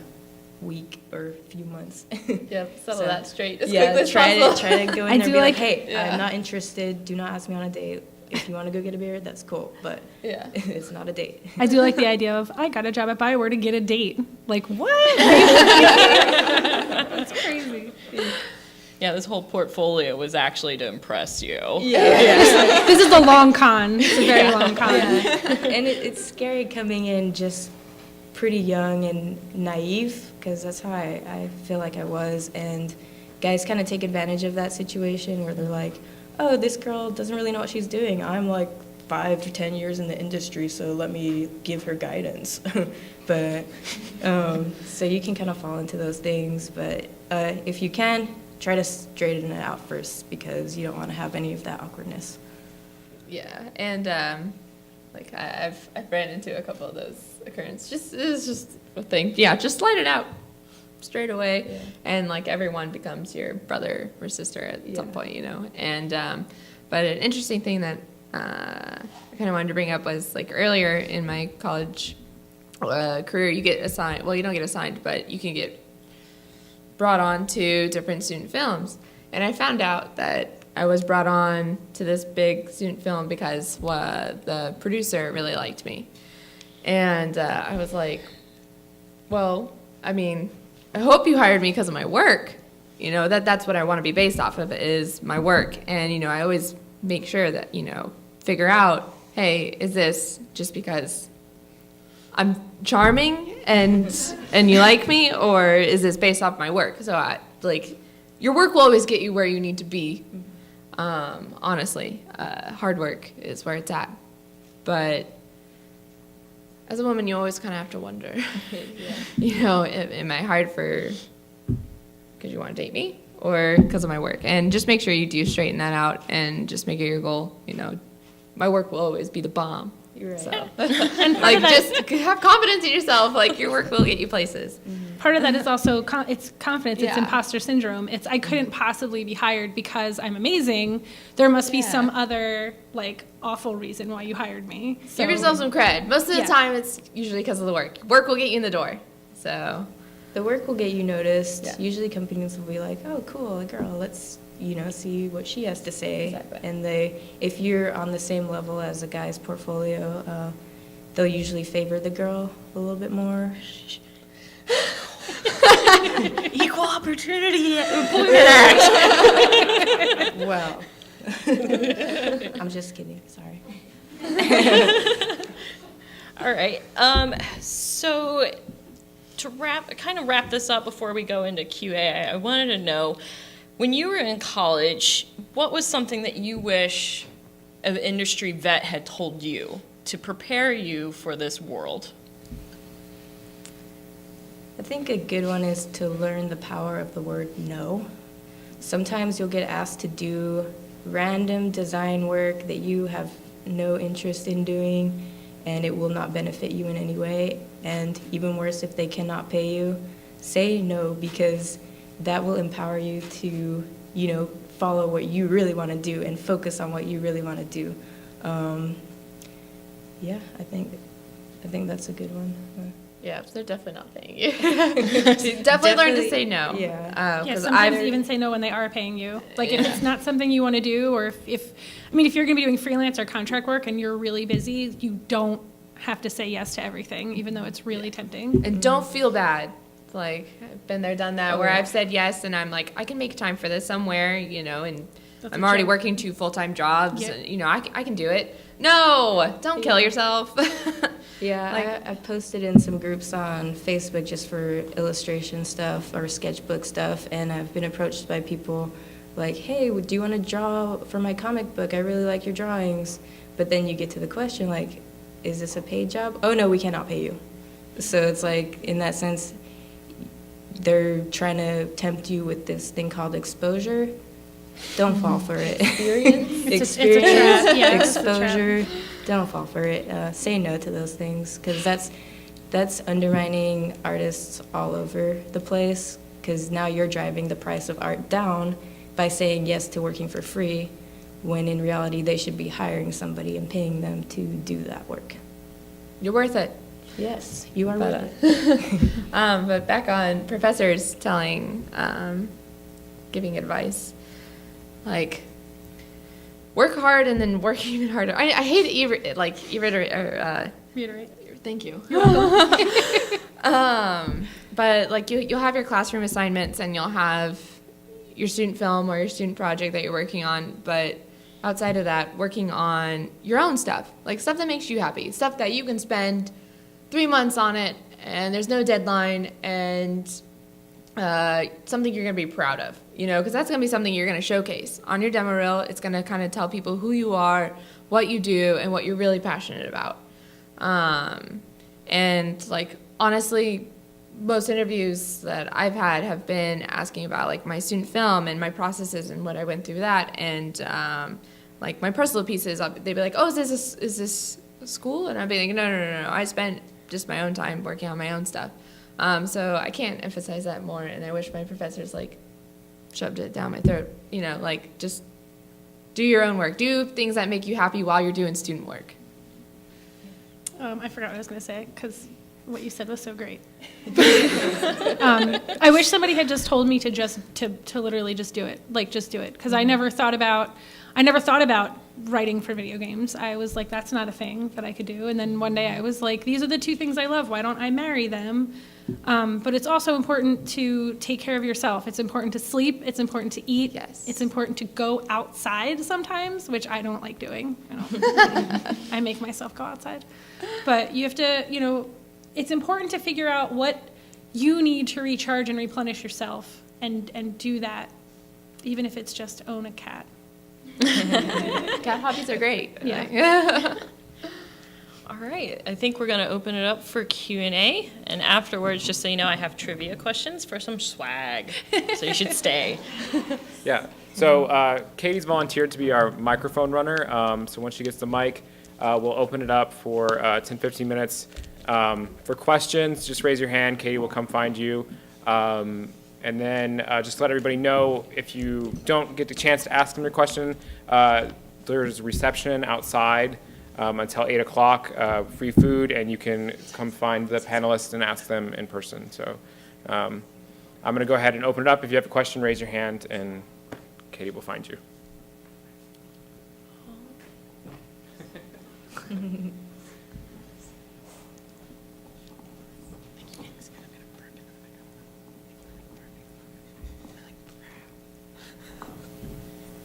S4: week or a few months.
S5: Yeah, settle
S4: So,
S5: that straight as
S4: yeah,
S5: quickly as
S4: try
S5: possible.
S4: to go in
S6: I
S4: there and
S6: do
S4: be like,
S6: like-
S4: hey,
S5: Yeah.
S4: I'm not interested. Do not ask me on a date. If you want to go get a beer, that's cool. But
S5: Yeah.
S4: it's not a date.
S6: I do like the idea of, I got a job at BioWare to get a date. Like, what? That's crazy.
S3: Yeah, this whole portfolio was actually to impress you.
S6: This is a long con. It's a very long con.
S4: And it's scary coming in just pretty young and naive, because that's how I feel like I was. And guys kind of take advantage of that situation where they're like, oh, this girl doesn't really know what she's doing. I'm like 5 to 10 years in the industry, so let me give her guidance. But so you can kind of fall into those things. But if you can, try to straighten it out first, because you don't want to have any of that awkwardness.
S5: Yeah, and like I've ran into a couple of those occurrences. It's just a thing. Yeah, just slide it out straight away,
S4: Yeah.
S5: and like everyone becomes your brother or sister at some
S4: Yeah.
S5: point, And but an interesting thing that I kind of wanted to bring up was like earlier in my college career, you get assigned. Well, you don't get assigned, but you can get brought on to different student films. And I found out that I was brought on to this big student film because the producer really liked me. And I was like, well, I mean, I hope you hired me because of my work. That's what I want to be based off of, is my work. And, I always make sure that, figure out, hey, is this just because I'm charming and you like me, or is this based off my work? So your work will always get you where you need to be. Honestly, hard work is where it's at. But as a woman, you always kind of have to wonder, am I hired because you want to date me, or because of my work? And just make sure you do straighten that out, and just make it your goal. My work will always be the bomb.
S4: You're right.
S5: So,
S6: And
S5: just have confidence in yourself. Like, your work will get you places.
S6: part of that is also it's confidence. It's
S5: Yeah.
S6: imposter syndrome. It's I couldn't possibly be hired because I'm amazing. There must be
S5: Yeah.
S6: some other awful reason why you hired me. So,
S5: Give yourself some cred. Most of the
S6: Yeah.
S5: time, it's usually because of the work. Work will get you in the door. So,
S4: The work will get you noticed.
S5: Yeah.
S4: Usually companies will be like, oh, cool, a girl, let's, see what she has to say.
S5: Exactly.
S4: And if you're on the same level as a guy's portfolio, they'll usually favor the girl a little bit more.
S3: Equal opportunity.
S4: Well, I'm just kidding, sorry.
S3: All right. So to wrap this up before we go into QA, I wanted to know, when you were in college, what was something that you wish an industry vet had told you to prepare you for this world?
S4: I think a good one is to learn the power of the word no. Sometimes you'll get asked to do random design work that you have no interest in doing, and it will not benefit you in any way. And even worse, if they cannot pay you, say no, because that will empower you to, follow what you really want to do and focus on what you really want to do. Yeah, I think that's a good one.
S5: Yeah, they're definitely not paying you. Definitely learn to say no.
S4: Yeah.
S6: Yeah,
S5: 'Cause
S6: sometimes
S5: I've-
S6: even say no when they are paying you. Like if it's not something you want to do, or if you're going to be doing freelance or contract work and you're really busy, you don't have to say yes to everything, even though it's really tempting.
S5: And don't feel bad. Like, I've been there, done that, where
S4: yeah.
S5: I've said yes, and I'm like, I can make time for this somewhere, you know, and
S6: That's
S5: I'm
S6: a
S5: already
S6: joke.
S5: working 2 full-time jobs,
S6: Yeah.
S5: and, you know, I can do it. No, don't kill yourself.
S4: Yeah, I posted in some groups on Facebook just for illustration stuff or sketchbook stuff, and I've been approached by people like, hey, do you want to draw for my comic book? I really like your drawings. But then you get to the question, like, is this a paid job? Oh, no, we cannot pay you. So it's like, in that sense, they're trying to tempt you with this thing called exposure. Don't fall for it.
S6: It's a trap. Yeah, it's a trap.
S4: Exposure. Don't fall for it. Say no to those things, because that's undermining artists all over the place, because now you're driving the price of art down by saying yes to working for free, when in reality they should be hiring somebody and paying them to do that work.
S5: You're worth it.
S4: Yes, you are
S5: But,
S4: worth it.
S5: But back on professors giving advice, like, work hard and then work even harder. I hate
S6: Reiterate.
S5: thank you. But like you'll have your classroom assignments and you'll have your student film or your student project that you're working on, but outside of that, working on your own stuff, like stuff that makes you happy, stuff that you can spend 3 months on it and there's no deadline, and something you're going to be proud of, you know, because that's going to be something you're going to showcase on your demo reel. It's going to kind of tell people who you are, what you do, and what you're really passionate about. And like, honestly, most interviews that I've had have been asking about like my student film and my processes and what I went through that, and like my personal pieces. They'd be like, "Oh, is this school?" And I'd be like, "No. I spent just my own time working on my own stuff." So I can't emphasize that more, and I wish my professors like shoved it down my throat. You know, like just do your own work, do things that make you happy while you're doing student work.
S6: I forgot what I was going to say because what you said was so great. I wish somebody had just told me to literally just do it, like just do it, because I never thought about writing for video games. I was like, that's not a thing that I could do. And then one day I was like, these are the 2 things I love. Why don't I marry them? But it's also important to take care of yourself. It's important to sleep. It's important to eat.
S5: Yes.
S6: It's important to go outside sometimes, which I don't like doing. I make myself go outside. But you have to, it's important to figure out what you need to recharge and replenish yourself, and do that, even if it's just own a cat.
S5: Cat hobbies are great.
S6: Yeah.
S3: All right, I think we're going to open it up for Q&A, and afterwards, just so you know, I have trivia questions for some swag, so you should stay.
S2: Yeah. So Katie's volunteered to be our microphone runner. So once she gets the mic, we'll open it up for 10, 15 minutes. For questions, just raise your hand. Katie will come find you. And then just let everybody know, if you don't get the chance to ask them your question, there's reception outside until 8 o'clock, free food, and you can come find the panelists and ask them in person. So I'm going to go ahead and open it up. If you have a question, raise your hand, and Katie will find you.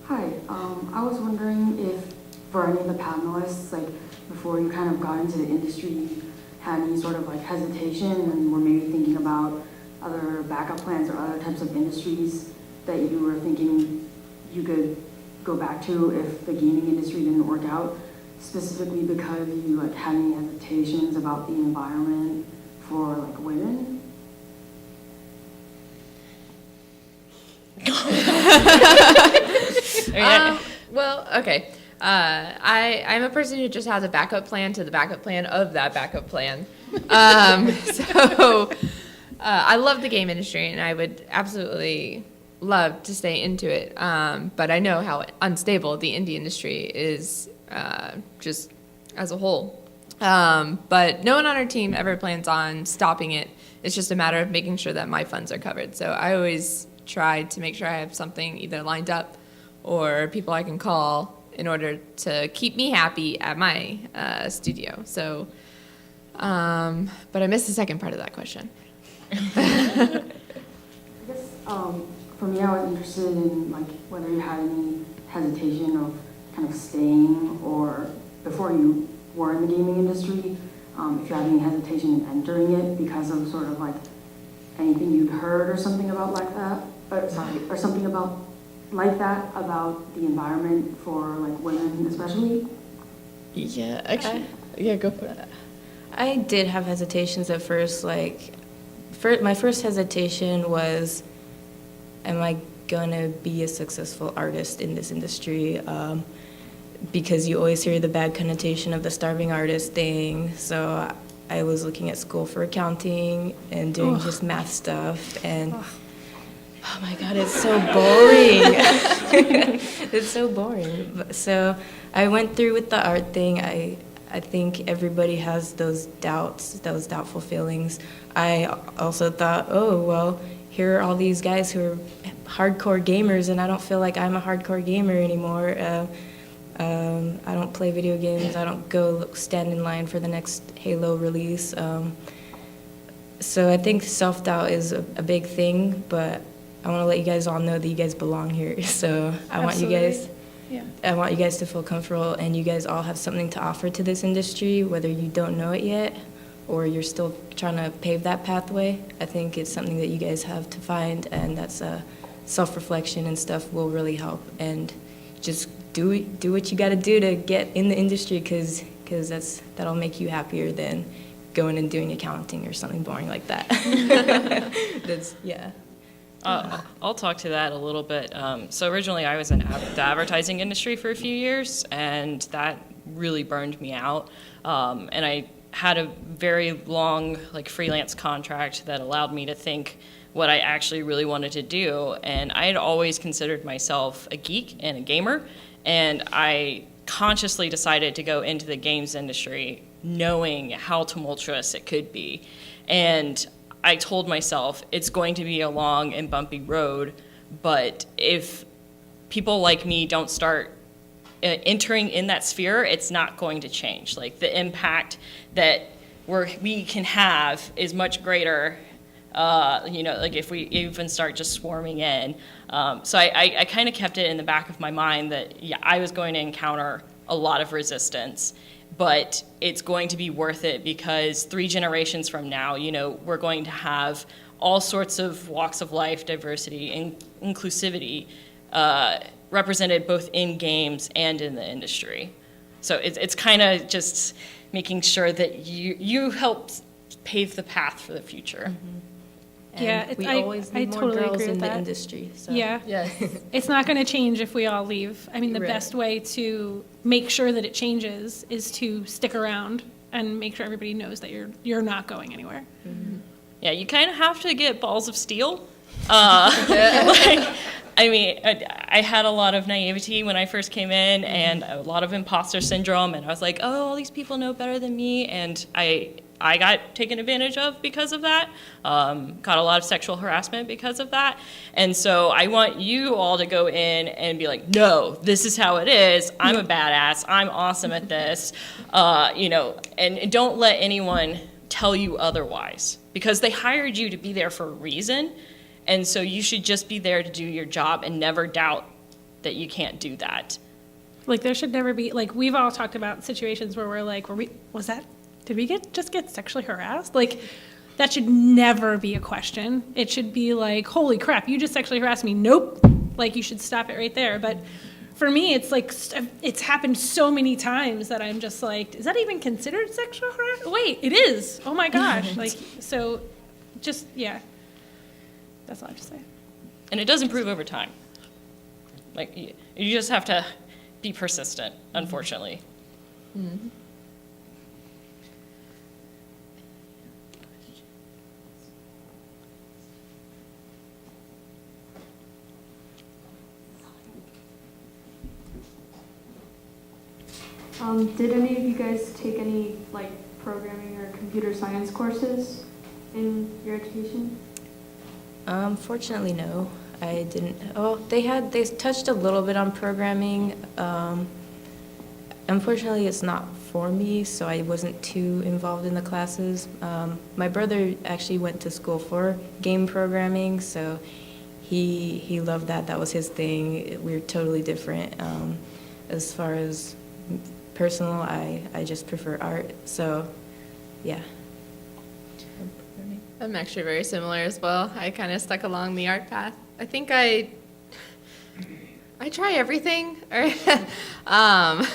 S7: Hi, I was wondering if for any of the panelists, like before you kind of got into the industry, you had any sort of like hesitation and were maybe thinking about other backup plans or other types of industries that you were thinking you could go back to if the gaming industry didn't work out, specifically because you like had any hesitations about the environment for like women?
S5: Well, okay. I'm a person who just has a backup plan to the backup plan of that backup plan. So I love the game industry, and I would absolutely love to stay into it. But I know how unstable the indie industry is just as a whole. But no one on our team ever plans on stopping it. It's just a matter of making sure that my funds are covered. So I always try to make sure I have something either lined up or people I can call in order to keep me happy at my studio. So, but I missed the second part of that question.
S7: I guess for me, I was interested in like whether you had any hesitation of kind of staying, or before you were in the gaming industry, if you had any hesitation in entering it because of sort of like anything you'd heard or something about like that, or something about like that about the environment for like women especially.
S5: Yeah, actually, yeah, go for it.
S4: I did have hesitations at first. Like, my first hesitation was, am I gonna be a successful artist in this industry? Because you always hear the bad connotation of the starving artist thing. So I was looking at school for accounting and doing just math stuff, and oh my God, it's so boring. It's so boring. So I went through with the art thing. I think everybody has those doubts, those doubtful feelings. I also thought, oh, well, here are all these guys who are hardcore gamers, and I don't feel like I'm a hardcore gamer anymore. I don't play video games. I don't go stand in line for the next Halo release. So I think self-doubt is a big thing, but I want to let you guys all know that you guys belong here. So I want you guys to feel comfortable, and you guys all have something to offer to this industry, whether you don't know it yet or you're still trying to pave that pathway. I think it's something that you guys have to find, and that's self-reflection and stuff will really help. And just do what you got to do to get in the industry, because that'll make you happier than going and doing accounting or something boring like that. Yeah.
S3: I'll talk to that a little bit. So originally I was in the advertising industry for a few years, and that really burned me out. And I had a very long freelance contract that allowed me to think what I actually really wanted to do. And I had always considered myself a geek and a gamer, and I consciously decided to go into the games industry knowing how tumultuous it could be. And I told myself it's going to be a long and bumpy road, but if people like me don't start entering in that sphere, it's not going to change. Like, the impact that we can have is much greater, if we even start just swarming in. So I kind of kept it in the back of my mind that, yeah, I was going to encounter a lot of resistance, but it's going to be worth it, because 3 generations from now, we're going to have all sorts of walks of life, diversity, and inclusivity represented both in games and in the industry. So it's kind of just making sure that you help pave the path for the future.
S4: Mm-hmm. And
S6: Yeah,
S4: we
S6: I
S4: always need more
S6: totally
S4: girls
S6: agree
S4: in
S6: with
S4: the
S6: that.
S4: industry. So.
S6: Yeah.
S5: Yes.
S6: It's not going to change if we all leave. I mean, the
S5: Right.
S6: best way to make sure that it changes is to stick around and make sure everybody knows that you're not going anywhere.
S3: Yeah, you kind of have to get balls of steel. I had a lot of naivety when I first came in, and a lot of imposter syndrome, and I was like, oh, all these people know better than me, and I got taken advantage of because of that, got a lot of sexual harassment because of that. And so I want you all to go in and be like, no, this is how it is. I'm a badass. I'm awesome at this. And don't let anyone tell you otherwise, because they hired you to be there for a reason. And so you should just be there to do your job and never doubt that you can't do that.
S6: Like, there should never be, we've all talked about situations where we're like, did we just get sexually harassed? Like, that should never be a question. It should be like, holy crap, you just sexually harassed me. Nope. Like, you should stop it right there. But for me, it's like, it's happened so many times that I'm just like, is that even considered sexual harassment? Wait, it is. Oh my gosh. So just, yeah. That's all I have to say.
S3: And it does improve over time. You just have to be persistent, unfortunately.
S5: Mm-hmm.
S8: Did any of you guys take any like programming or computer science courses in your education?
S4: Fortunately, no. I didn't. Oh, they touched a little bit on programming. Unfortunately, it's not for me, so I wasn't too involved in the classes. My brother actually went to school for game programming, so he loved that. That was his thing. We're totally different. As far as personal, I just prefer art. So, yeah.
S5: I'm actually very similar as well. I kind of stuck along the art path. I think I try everything. I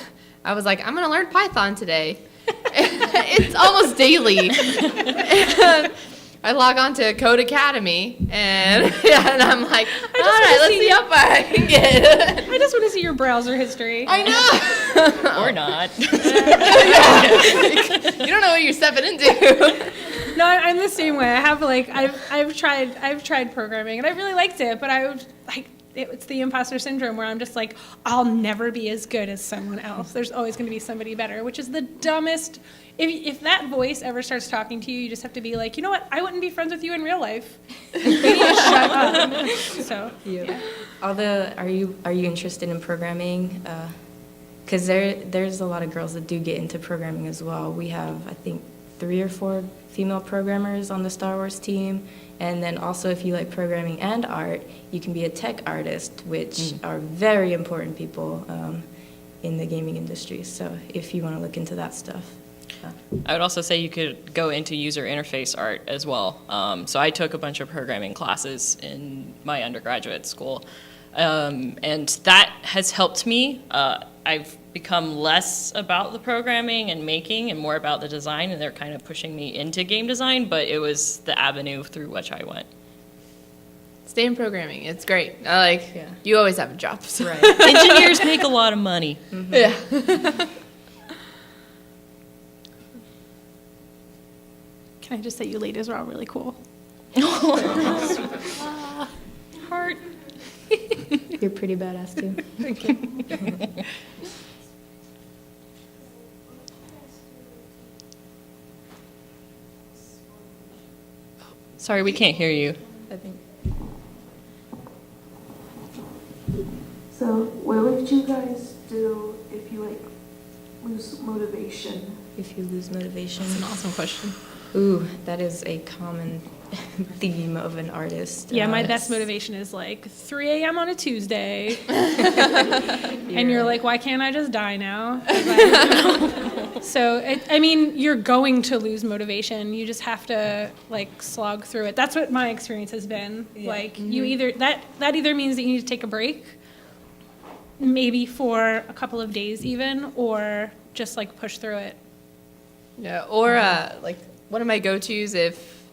S5: was like, I'm going to learn Python today. It's almost daily. I log on to Code Academy, and I'm like, all right, let's see how far I can get.
S6: I just want to see your browser history.
S5: I know.
S3: Or not.
S5: You don't know what you're stepping into.
S6: No, I'm the same way. I have like I've tried programming and I really liked it, but I would like it's the imposter syndrome where I'm just like I'll never be as good as someone else. There's always going to be somebody better, which is the dumbest. If that voice ever starts talking to you, you just have to be like, you know what? I wouldn't be friends with you in real life. You need to shut up. So yeah.
S4: Although, are you interested in programming? Because there's a lot of girls that do get into programming as well. We have, I think, 3 or 4 female programmers on the Star Wars team. And then also, if you like programming and art, you can be a tech artist, which are very important people in the gaming industry. So if you want to look into that stuff.
S3: I would also say you could go into user interface art as well. So I took a bunch of programming classes in my undergraduate school, and that has helped me. I've become less about the programming and making and more about the design, and they're kind of pushing me into game design, but it was the avenue through which I went.
S5: Stay in programming. It's great. You always have a job. So.
S3: Right. Engineers make a lot of money.
S5: Mm-hmm. Yeah.
S6: Can I just say you ladies are all really cool?
S3: Heart.
S4: You're pretty badass too.
S3: Sorry, we can't hear you.
S4: I think.
S8: So, what would you guys do if you like lose motivation?
S4: If you lose motivation.
S5: That's an awesome question.
S4: Ooh, that is a common theme of an artist.
S6: Yeah, my best motivation is like 3 a.m. on a Tuesday. And you're like, why can't I just die now? So, I mean, you're going to lose motivation. You just have to, like, slog through it. That's what my experience has been. Yeah. Like, you either, that either means that you need to take a break, maybe for a couple of days even, or just, like, push through it.
S5: Yeah, or, like, one of my go-tos, if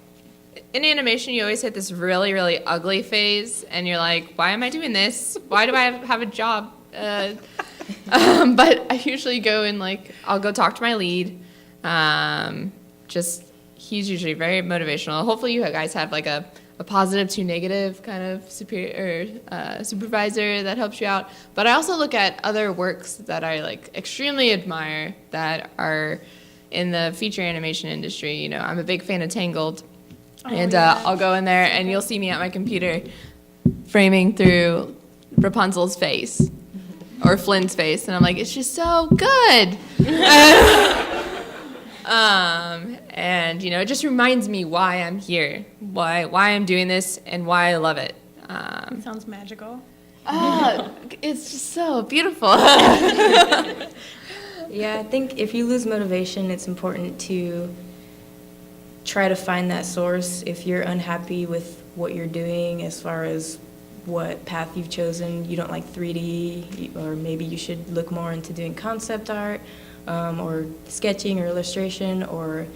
S5: in animation you always hit this really, really ugly phase, and you're like, why am I doing this? Why do I have a job? But I usually go and, like, I'll go talk to my lead. He's usually very motivational. Hopefully you guys have, like, a positive to negative kind of supervisor that helps you out. But I also look at other works that I, like, extremely admire that are in the feature animation industry. You know, I'm a big fan of Tangled. I'll go in there and you'll see me at my computer framing through Rapunzel's face or Flynn's face, and I'm like, it's just so good. And you know, it just reminds me why I'm here, why I'm doing this, and why I love it.
S6: It sounds magical.
S5: It's just so beautiful.
S4: Yeah, I think if you lose motivation, it's important to try to find that source. If you're unhappy with what you're doing as far as what path you've chosen, you don't like 3D, or maybe you should look more into doing concept art, or sketching or illustration, or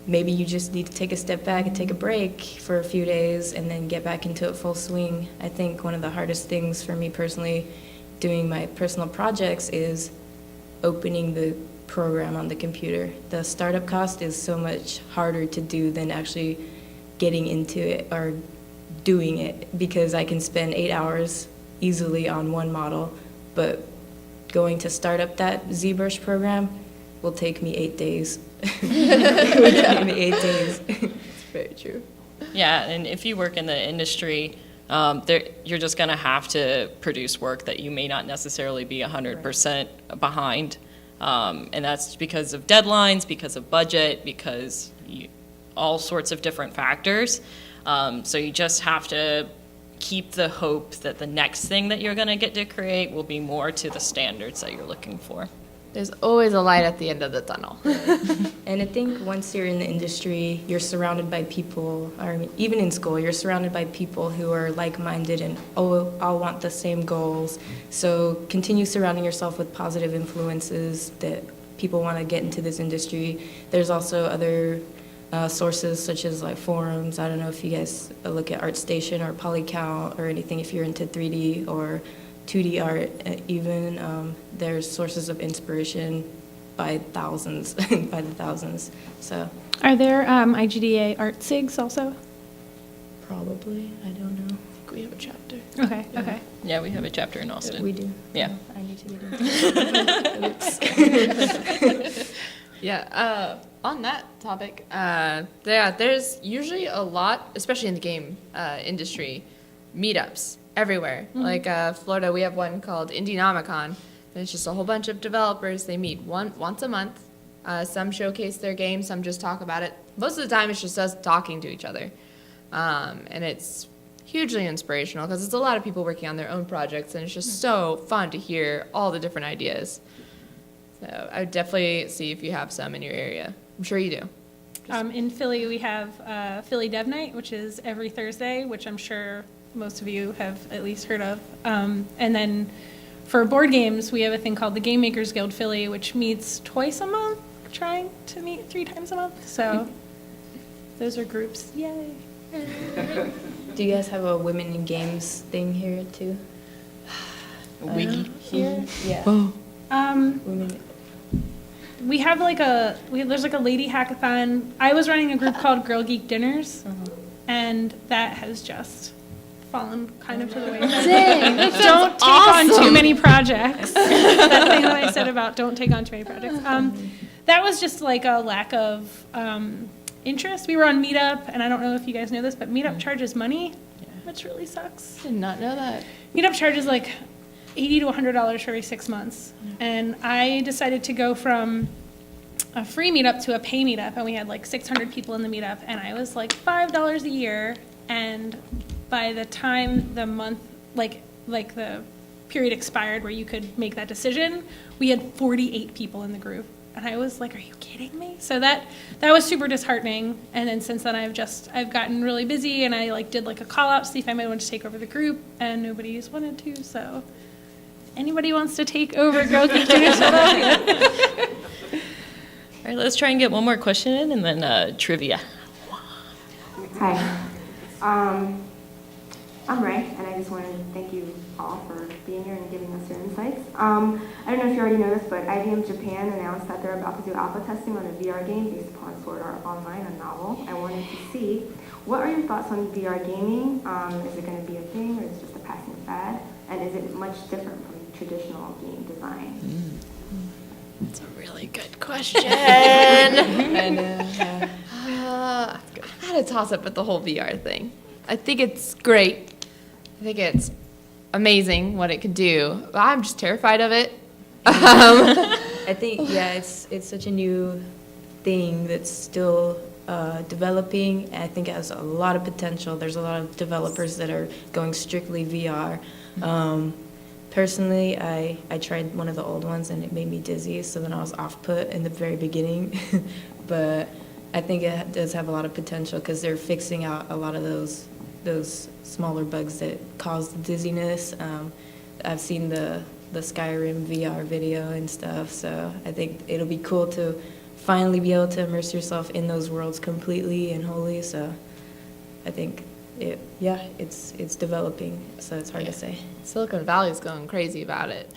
S4: maybe you just need to take a step back and take a break for a few days and then get back into it full swing. I think one of the hardest things for me personally doing my personal projects is opening the program on the computer. The startup cost is so much harder to do than actually getting into it or doing it, because I can spend 8 hours easily on one model, but going to start up that Zbrush program will take me 8 days. It would take me 8 days.
S5: It's very true.
S3: Yeah, and if you work in the industry, you're just going to have to produce work that you may not necessarily be 100% behind. And that's because of deadlines, because of budget, because all sorts of different factors. So you just have to keep the hope that the next thing that you're going to get to create will be more to the standards that you're looking for.
S5: There's always a light at the end of the tunnel.
S4: And I think once you're in the industry, you're surrounded by people, or even in school, you're surrounded by people who are like-minded and all want the same goals. So continue surrounding yourself with positive influences that people want to get into this industry. There's also other sources such as like forums. I don't know if you guys look at ArtStation or Polycount or anything if you're into 3D or 2D art even. There's sources of inspiration by thousands, by the thousands. So
S6: Are there IGDA art SIGs also?
S4: probably, I don't know.
S5: I think we have a chapter.
S6: Okay, okay.
S3: Yeah, we have a chapter in Austin.
S4: We do.
S3: Yeah.
S4: I need to get into it.
S5: Yeah, on that topic, there's usually a lot, especially in the game industry, meetups everywhere. Like Florida, we have one called Indienomicon. And it's just a whole bunch of developers. They meet once a month. Some showcase their game, some just talk about it. Most of the time, it's just us talking to each other. And it's hugely inspirational because it's a lot of people working on their own projects, and it's just so fun to hear all the different ideas. So I would definitely see if you have some in your area. I'm sure you do.
S6: In Philly, we have Philly Dev Night, which is every Thursday, which I'm sure most of you have at least heard of. And then for board games, we have a thing called the Game Makers Guild Philly, which meets twice a month, trying to meet 3 times a month. So those are groups. Yay.
S4: Do you guys have a women in games thing here too?
S3: Wiki.
S4: Here? Yeah. Women.
S6: We have there's like a lady hackathon. I was running a group called Girl Geek Dinners, and that has just fallen kind of to the wayside. Don't take on too many projects. That thing that I said about don't take on too many projects. That was just like a lack of interest. We were on Meetup, and I don't know if you guys know this, but Meetup charges money, which really sucks.
S5: Did not know that.
S6: Meetup charges like $80 to $100 for every 6 months. And I decided to go from a free meetup to a pay meetup, and we had like 600 people in the meetup, and I was like $5 a year, and by the time the month, like the period expired where you could make that decision, we had 48 people in the group. And I was like, are you kidding me? So that was super disheartening. And then since then I've gotten really busy, and I did a call out to see if I might want to take over the group, and nobody's wanted to, so anybody wants to take over Girl Geek Dinners?
S3: All right, let's try and get one more question in, and then trivia.
S9: Hi. I'm Ray, and I just wanted to thank you all for being here and giving us your insights. I don't know if you already know this, but IBM Japan announced that they're about to do alpha testing on a VR game based upon Sword Art Online, a novel. I wanted to see, what are your thoughts on VR gaming? Is it going to be a thing, or is it just a passing fad? And is it much different from traditional game design?
S5: That's a really good question.
S4: I know. Yeah.
S5: I had a toss-up with the whole VR thing. I think it's great. I think it's amazing what it could do. But I'm just terrified of it.
S4: I think, it's such a new thing that's still developing, and I think it has a lot of potential. There's a lot of developers that are going strictly VR. Personally, I tried one of the old ones, and it made me dizzy, so then I was off-put in the very beginning. But I think it does have a lot of potential because they're fixing out a lot of those smaller bugs that cause dizziness. I've seen the Skyrim VR video and stuff, so I think it'll be cool to finally be able to immerse yourself in those worlds completely and wholly. So I think it's developing, so it's hard to say.
S5: Silicon Valley's going crazy about it.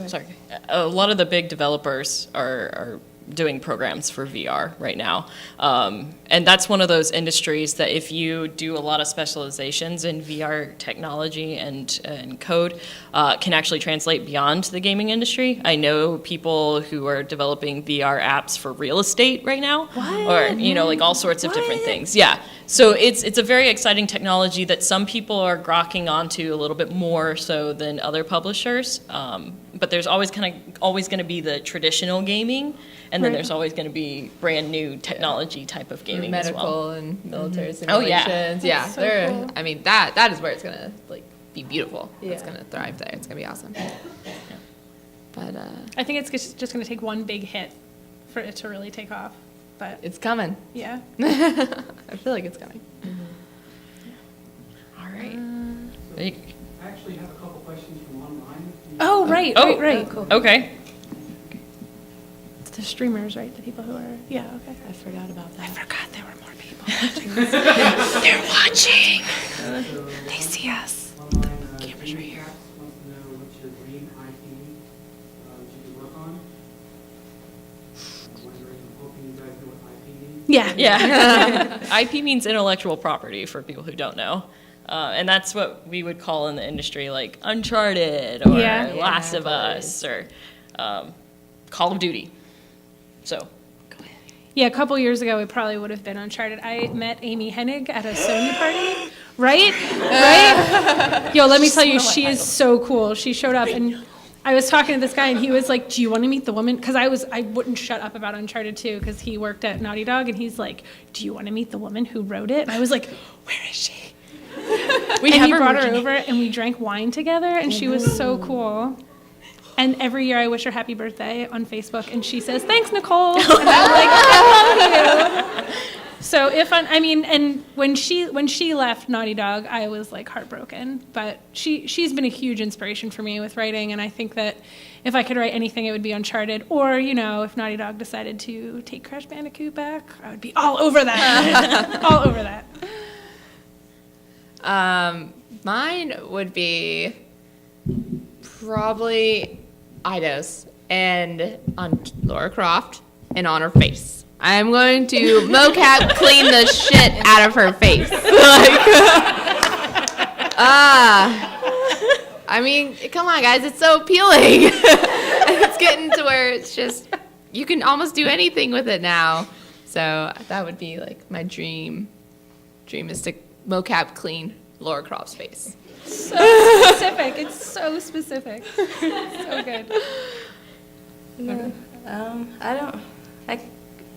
S3: Sorry. A lot of the big developers are doing programs for VR right now. And that's one of those industries that if you do a lot of specializations in VR technology and code, can actually translate beyond the gaming industry. I know people who are developing VR apps for real estate right now, or like all sorts of different things. Yeah, so it's a very exciting technology that some people are grokking onto a little bit more so than other publishers. But there's always going to be the traditional gaming, and then there's always going to be brand new technology type of gaming as well.
S5: Medical and military
S3: Oh, yeah.
S5: simulations. Yeah,
S6: so
S5: they're.
S6: cool.
S5: I mean, that is where it's gonna be beautiful. It's
S4: Yeah.
S5: gonna thrive there. It's gonna be awesome. But
S6: I think it's just going to take one big hit for it to really take off. But
S5: it's coming.
S6: yeah.
S5: I feel like it's coming.
S3: All right.
S10: I actually have a couple questions from online.
S6: Oh, right.
S3: Cool. Okay.
S6: It's the streamers, right? The people who are, yeah, okay.
S4: I forgot about that.
S6: I forgot there were more people. They're watching. They see us.
S10: Online,
S6: Camera's right here.
S10: wants to know what's your dream IP that you could work on. I'm hoping you guys know what IP means.
S6: Yeah.
S3: Yeah. IP means intellectual property for people who don't know. And that's what we would call in the industry like Uncharted or
S6: Yeah.
S3: Last of Us or Call of Duty. So,
S6: Yeah, a couple years ago, it probably would have been Uncharted. I met Amy Hennig at a Sony party, right? Right? Yo, let me tell you, she is so cool. She showed up, and I was talking to this guy, and he was like, do you want to meet the woman? Because I wouldn't shut up about Uncharted 2, because he worked at Naughty Dog, and he's like, do you want to meet the woman who wrote it? And I was like, where is she? And he brought her over, and we drank wine together, and she was so cool. And every year I wish her happy birthday on Facebook, and she says, thanks, Nicole. And I'm like, I love you. So and when she left Naughty Dog, I was like heartbroken. But she's been a huge inspiration for me with writing, and I think that if I could write anything, it would be Uncharted. Or, if Naughty Dog decided to take Crash Bandicoot back, I would be all over that. All over that.
S5: Mine would be probably Eidos and on Lara Croft and on her face. I'm going to mocap clean the shit out of her face. I mean, come on, guys, it's so appealing. It's getting to where it's just, you can almost do anything with it now. So that would be like my dream is to mocap clean Lara Croft's face.
S6: So specific. It's so specific. So good.
S4: No,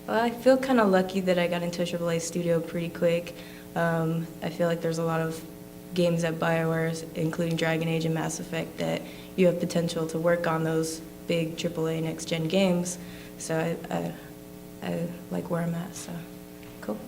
S4: I feel kind of lucky that I got into AAA Studio pretty quick. I feel like there's a lot of games at BioWare, including Dragon Age and Mass Effect, that you have potential to work on those big AAA next-gen games. So I like where I'm at, so cool.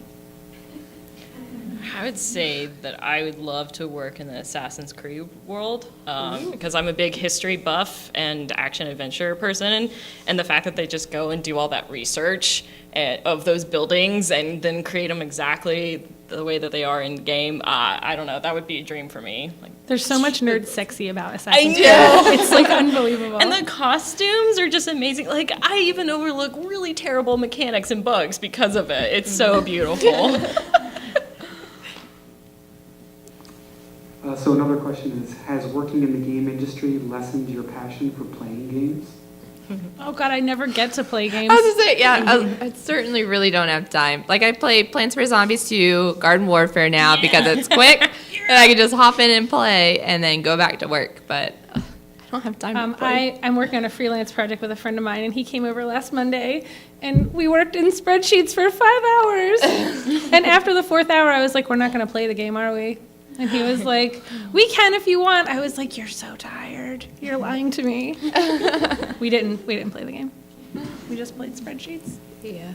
S3: I would say that I would love to work in the Assassin's Creed world because I'm a big history buff and action adventure person, and the fact that they just go and do all that research of those buildings and then create them exactly the way that they are in game, I don't know, that would be a dream for me. Like,
S6: There's so much nerd sexy about Assassin's
S3: I know.
S6: Creed. It's like unbelievable.
S3: and the costumes are just amazing. Like, I even overlook really terrible mechanics and bugs because of it. It's so beautiful.
S10: So another question is, has working in the game industry lessened your passion for playing games?
S6: Oh God, I never get to play games.
S5: I was gonna say, yeah, I certainly really don't have time. Like, I play Plants vs. Zombies 2, Garden Warfare now because it's quick, and I can just hop in and play and then go back to work. But I don't have time to play.
S6: I'm working on a freelance project with a friend of mine, and he came over last Monday, and we worked in spreadsheets for 5 hours. And after the 4th hour, I was like, we're not going to play the game, are we? And he was like, we can if you want. I was like, you're so tired. You're lying to me. We didn't play the game. We just played spreadsheets.
S4: Yeah.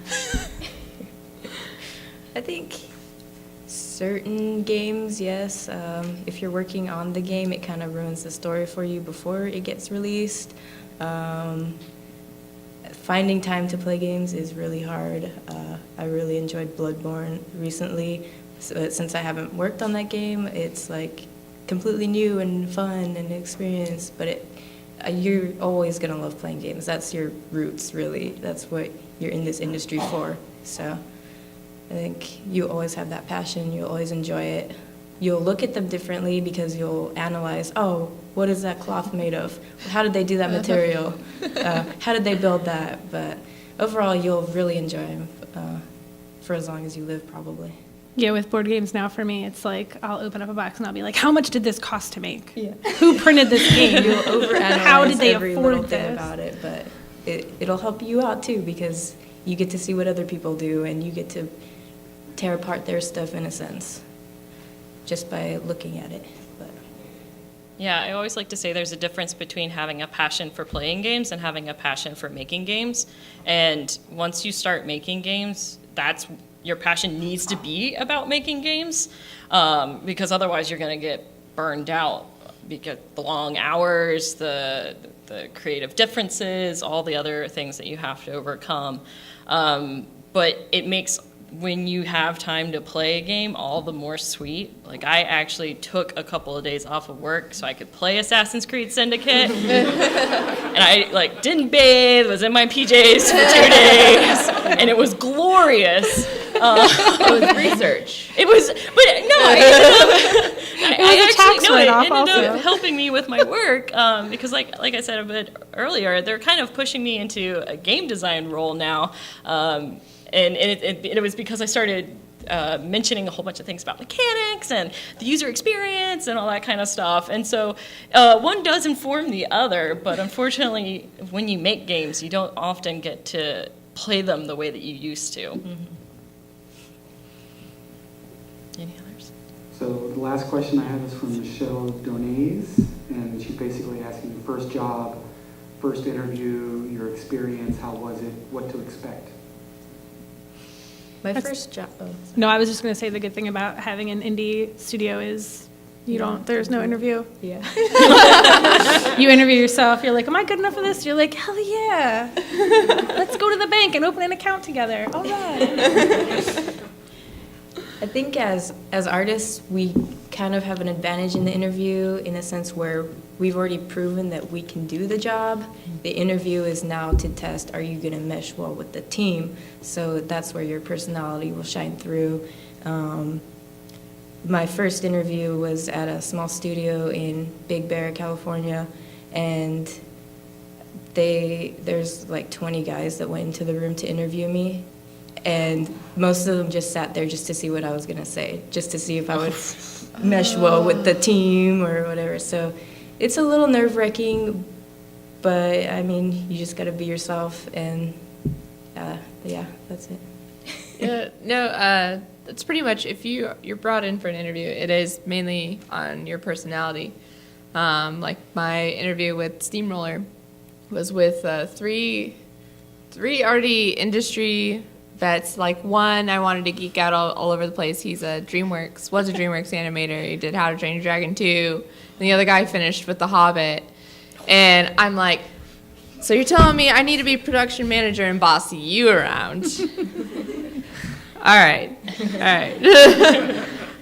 S4: I think certain games, yes. If you're working on the game, it kind of ruins the story for you before it gets released. Finding time to play games is really hard. I really enjoyed Bloodborne recently. So, since I haven't worked on that game, it's like completely new and fun and experience, but you're always going to love playing games. That's your roots, really. That's what you're in this industry for. So I think you always have that passion. You'll always enjoy it. You'll look at them differently because you'll analyze, oh, what is that cloth made of? How did they do that material? How did they build that? But overall, you'll really enjoy them for as long as you live, probably.
S6: Yeah, with board games now for me, it's like I'll open up a box and I'll be like, how much did this cost to make?
S4: Yeah.
S6: Who printed this game?
S4: You'll overanalyze
S6: How did they
S4: every
S6: afford
S4: little thing
S6: this?
S4: about it, but it'll help you out too because you get to see what other people do and you get to tear apart their stuff in a sense just by looking at it. But
S3: Yeah, I always like to say there's a difference between having a passion for playing games and having a passion for making games. And once you start making games, that's your passion needs to be about making games, because otherwise you're going to get burned out because the long hours, the creative differences, all the other things that you have to overcome. But it makes when you have time to play a game all the more sweet. Like I actually took a couple of days off of work so I could play Assassin's Creed Syndicate. And I didn't bathe, was in my PJs for 2 days, and it was glorious.
S5: It was research.
S3: It was, but no, it ended up helping me with my work because, like I said a bit earlier, they're kind of pushing me into a game design role now, and it was because I started mentioning a whole bunch of things about mechanics and the user experience and all that kind of stuff. And so one does inform the other, but unfortunately, when you make games, you don't often get to play them the way that you used to.
S4: mm-hmm.
S3: Any others?
S10: So the last question I have is from Michelle Donays, and she's basically asking first job, first interview, your experience, how was it, what to expect?
S4: My first job. Oh,
S6: No, I was just going to say the good thing about having an indie studio is there's no interview.
S4: yeah.
S6: You interview yourself. You're like, am I good enough for this? You're like, hell yeah. Let's go to the bank and open an account together. All right.
S4: I think as artists, we kind of have an advantage in the interview in a sense where we've already proven that we can do the job. The interview is now to test, are you going to mesh well with the team? So that's where your personality will shine through. My first interview was at a small studio in Big Bear, California, and there's like 20 guys that went into the room to interview me. And most of them just sat there just to see what I was going to say, just to see if I would mesh well with the team or whatever. So it's a little nerve-wracking, but, I mean, you just got to be yourself, and, yeah, that's it.
S5: Yeah, no, that's pretty much, if you're brought in for an interview, it is mainly on your personality. Like my interview with Steamroller was with three already industry vets. Like one, I wanted to geek out all over the place. He's was a DreamWorks animator. He did How to Train Your Dragon 2. And the other guy finished with The Hobbit. And I'm like, so you're telling me I need to be production manager and bossy you around? All right.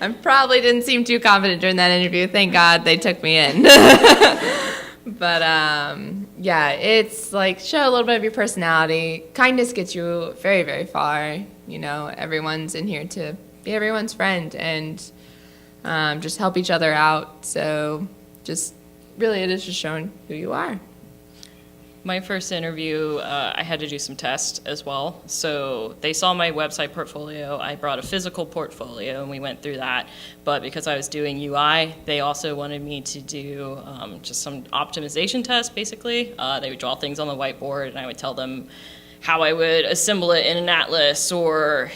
S5: I probably didn't seem too confident during that interview. Thank God they took me in. But, yeah, it's like show a little bit of your personality. Kindness gets you very, very far. You know, everyone's in here to be everyone's friend and just help each other out. So just really it is just showing who you are.
S3: My first interview, I had to do some tests as well. So they saw my website portfolio. I brought a physical portfolio, and we went through that. But because I was doing UI, they also wanted me to do just some optimization tests, basically. They would draw things on the whiteboard, and I would tell them how I would assemble it in an atlas, or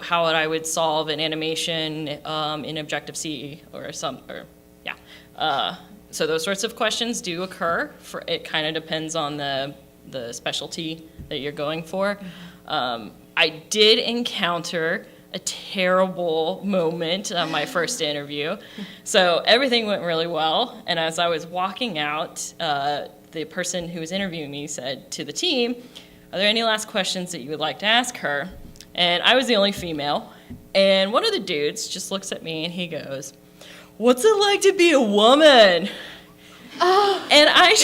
S3: how I would solve an animation in Objective-C So those sorts of questions do occur. It kind of depends on the specialty that you're going for. I did encounter a terrible moment on my first interview. So everything went really well. And as I was walking out, the person who was interviewing me said to the team, "Are there any last questions that you would like to ask her?" And I was the only female. And one of the dudes just looks at me and he goes, "What's it like to be a woman?" And I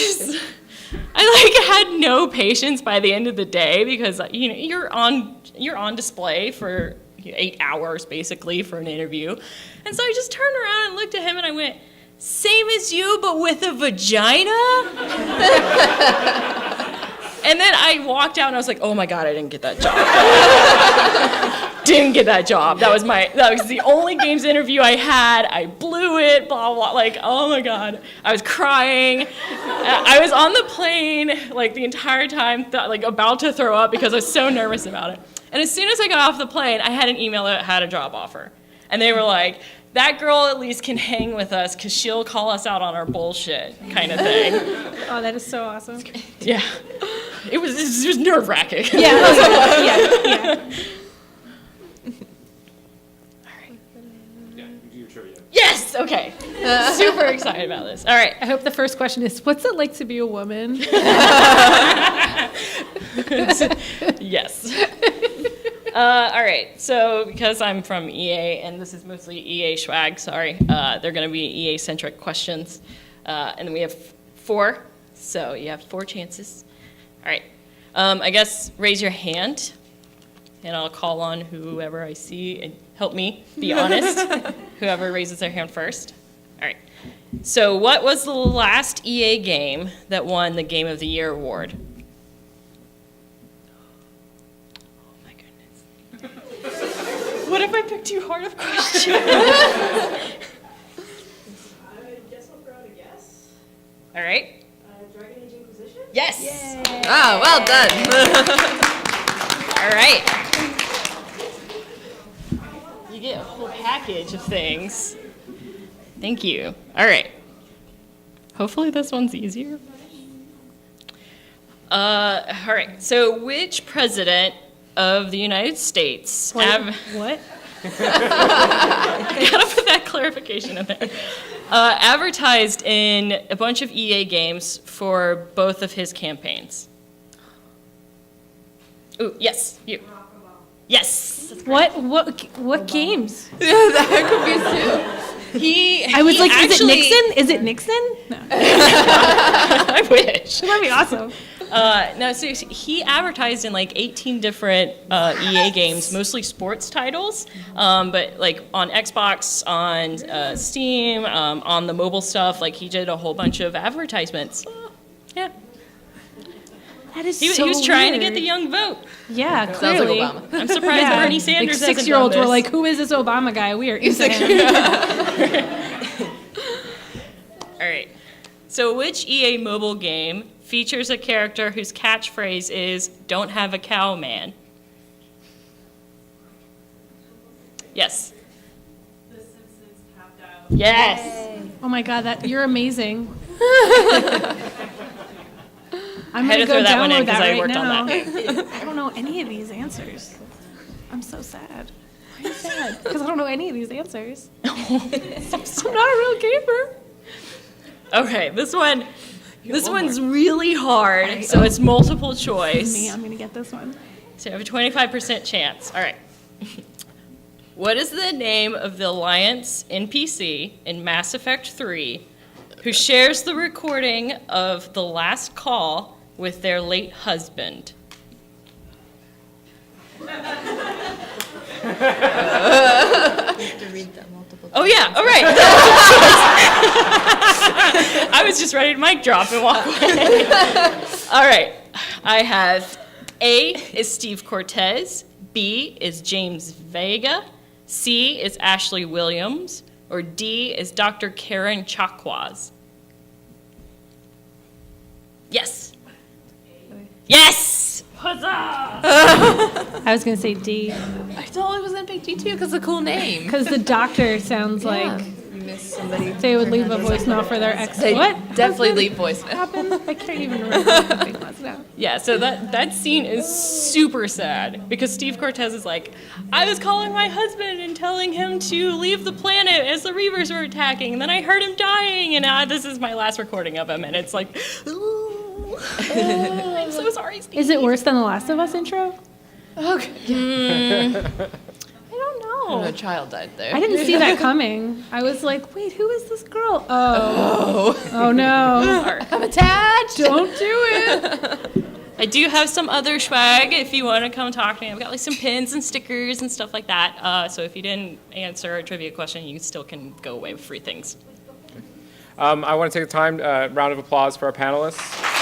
S3: had no patience by the end of the day because, you're on display for 8 hours basically for an interview. And so I just turned around and looked at him and I went, "Same as you, but with a vagina?" And then I walked out and I was like, "Oh my God, I didn't get that job." Didn't get that job. That was the only games interview I had. I blew it, blah, blah, like, oh my God. I was crying. I was on the plane, like, the entire time, about to throw up because I was so nervous about it. And as soon as I got off the plane, I had an email that had a job offer. And they were like, "That girl at least can hang with us because she'll call us out on our bullshit," kind of thing.
S6: Oh, that is so awesome.
S3: Yeah. It was nerve-wracking.
S6: Yeah.
S3: Yes! Okay. Super excited about this. All right.
S6: I hope the first question is, what's it like to be a woman?
S3: Yes. All right. So because I'm from EA, and this is mostly EA swag, sorry, they're going to be EA-centric questions. And we have 4, so you have 4 chances. All right. I guess raise your hand, and I'll call on whoever I see and help me be honest. Whoever raises their hand first. All right. So what was the last EA game that won the Game of the Year award? Oh my goodness. What if I picked too hard of a question?
S11: I guess I'll throw out a guess.
S3: All right.
S11: Dragon Age Inquisition?
S3: Yes.
S11: Yay.
S5: Oh, well done.
S3: All right. You get a whole package of things. Thank you. All right. Hopefully this one's easier. All right. So which president of the United States...
S6: What?
S3: Gotta put that clarification in there. Advertised in a bunch of EA games for both of his campaigns. Ooh, yes, you. Yes.
S6: What games?
S5: That could be Sue.
S6: I was like, is it Nixon? Is it Nixon? No.
S3: I wish.
S6: That'd be awesome.
S3: No, seriously, he advertised in like 18 different EA games, mostly sports titles, but like on Xbox, on Steam, on the mobile stuff, like he did a whole bunch of advertisements. Yeah.
S6: That is
S3: He was trying to get the young vote.
S6: Yeah,
S5: Sounds like
S6: clearly.
S5: Obama.
S3: I'm surprised Bernie Sanders
S6: like
S3: hasn't done
S6: 6-year-olds were
S3: this.
S6: like, who is this Obama guy? We are into him.
S3: All right. So which EA mobile game features a character whose catchphrase is, "Don't have a cow, man"? Yes.
S11: The Simpsons tapped out.
S3: Yes.
S6: Oh my God, you're amazing. I'm
S3: I had
S6: gonna
S3: to
S6: go
S3: throw that one in
S6: download that
S3: because I
S6: right
S3: worked
S6: now.
S3: on that.
S6: I don't know any of these answers. I'm so sad. Why are you sad? Because I don't know any of these answers. I'm not a real gamer.
S3: Okay, this one's really hard, so it's multiple choice.
S6: Me, I'm gonna get this one.
S3: So you have a 25% chance. All right. What is the name of the Alliance NPC in Mass Effect 3 who shares the recording of the last call with their late husband? Oh yeah, all right. I was just ready to mic drop and walk away. All right, I have A is Steve Cortez, B is James Vega, C is Ashley Williams, or D is Dr. Karen Chakwas. Yes. Yes! Huzzah!
S6: I was gonna say D.
S5: I totally was gonna pick D too because it's a cool name.
S6: Because the doctor sounds like
S5: You missed somebody.
S6: they would leave a voicemail for their ex.
S5: They
S6: What
S5: definitely leave voicemail.
S6: happened? I can't even remember what the thing was now.
S3: Yeah, so that scene is super sad because Steve Cortez is like, I was calling my husband and telling him to leave the planet as the Reavers were attacking, and then I heard him dying, and this is my last recording of him, and it's like, ooh, I'm so sorry, Steve.
S6: Is it worse than the Last of Us intro?
S5: Okay.
S6: I don't know.
S3: Oh.
S5: A child died there.
S6: I didn't see that coming. I was like, wait, who is this girl? Oh no.
S5: I'm attached.
S6: Don't do it.
S3: I do have some other swag if you want to come talk to me. I've got like some pins and stickers and stuff like that. So if you didn't answer a trivia question, you still can go away with free things.
S2: I want to take the time, round of applause for our panelists.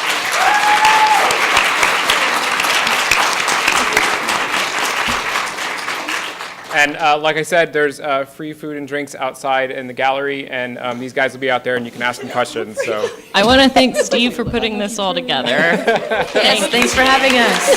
S2: And like I said, there's free food and drinks outside in the gallery, and these guys will be out there, and you can ask them questions. So
S3: I want to thank Steve for putting this all together.
S4: Yes, thanks for having us.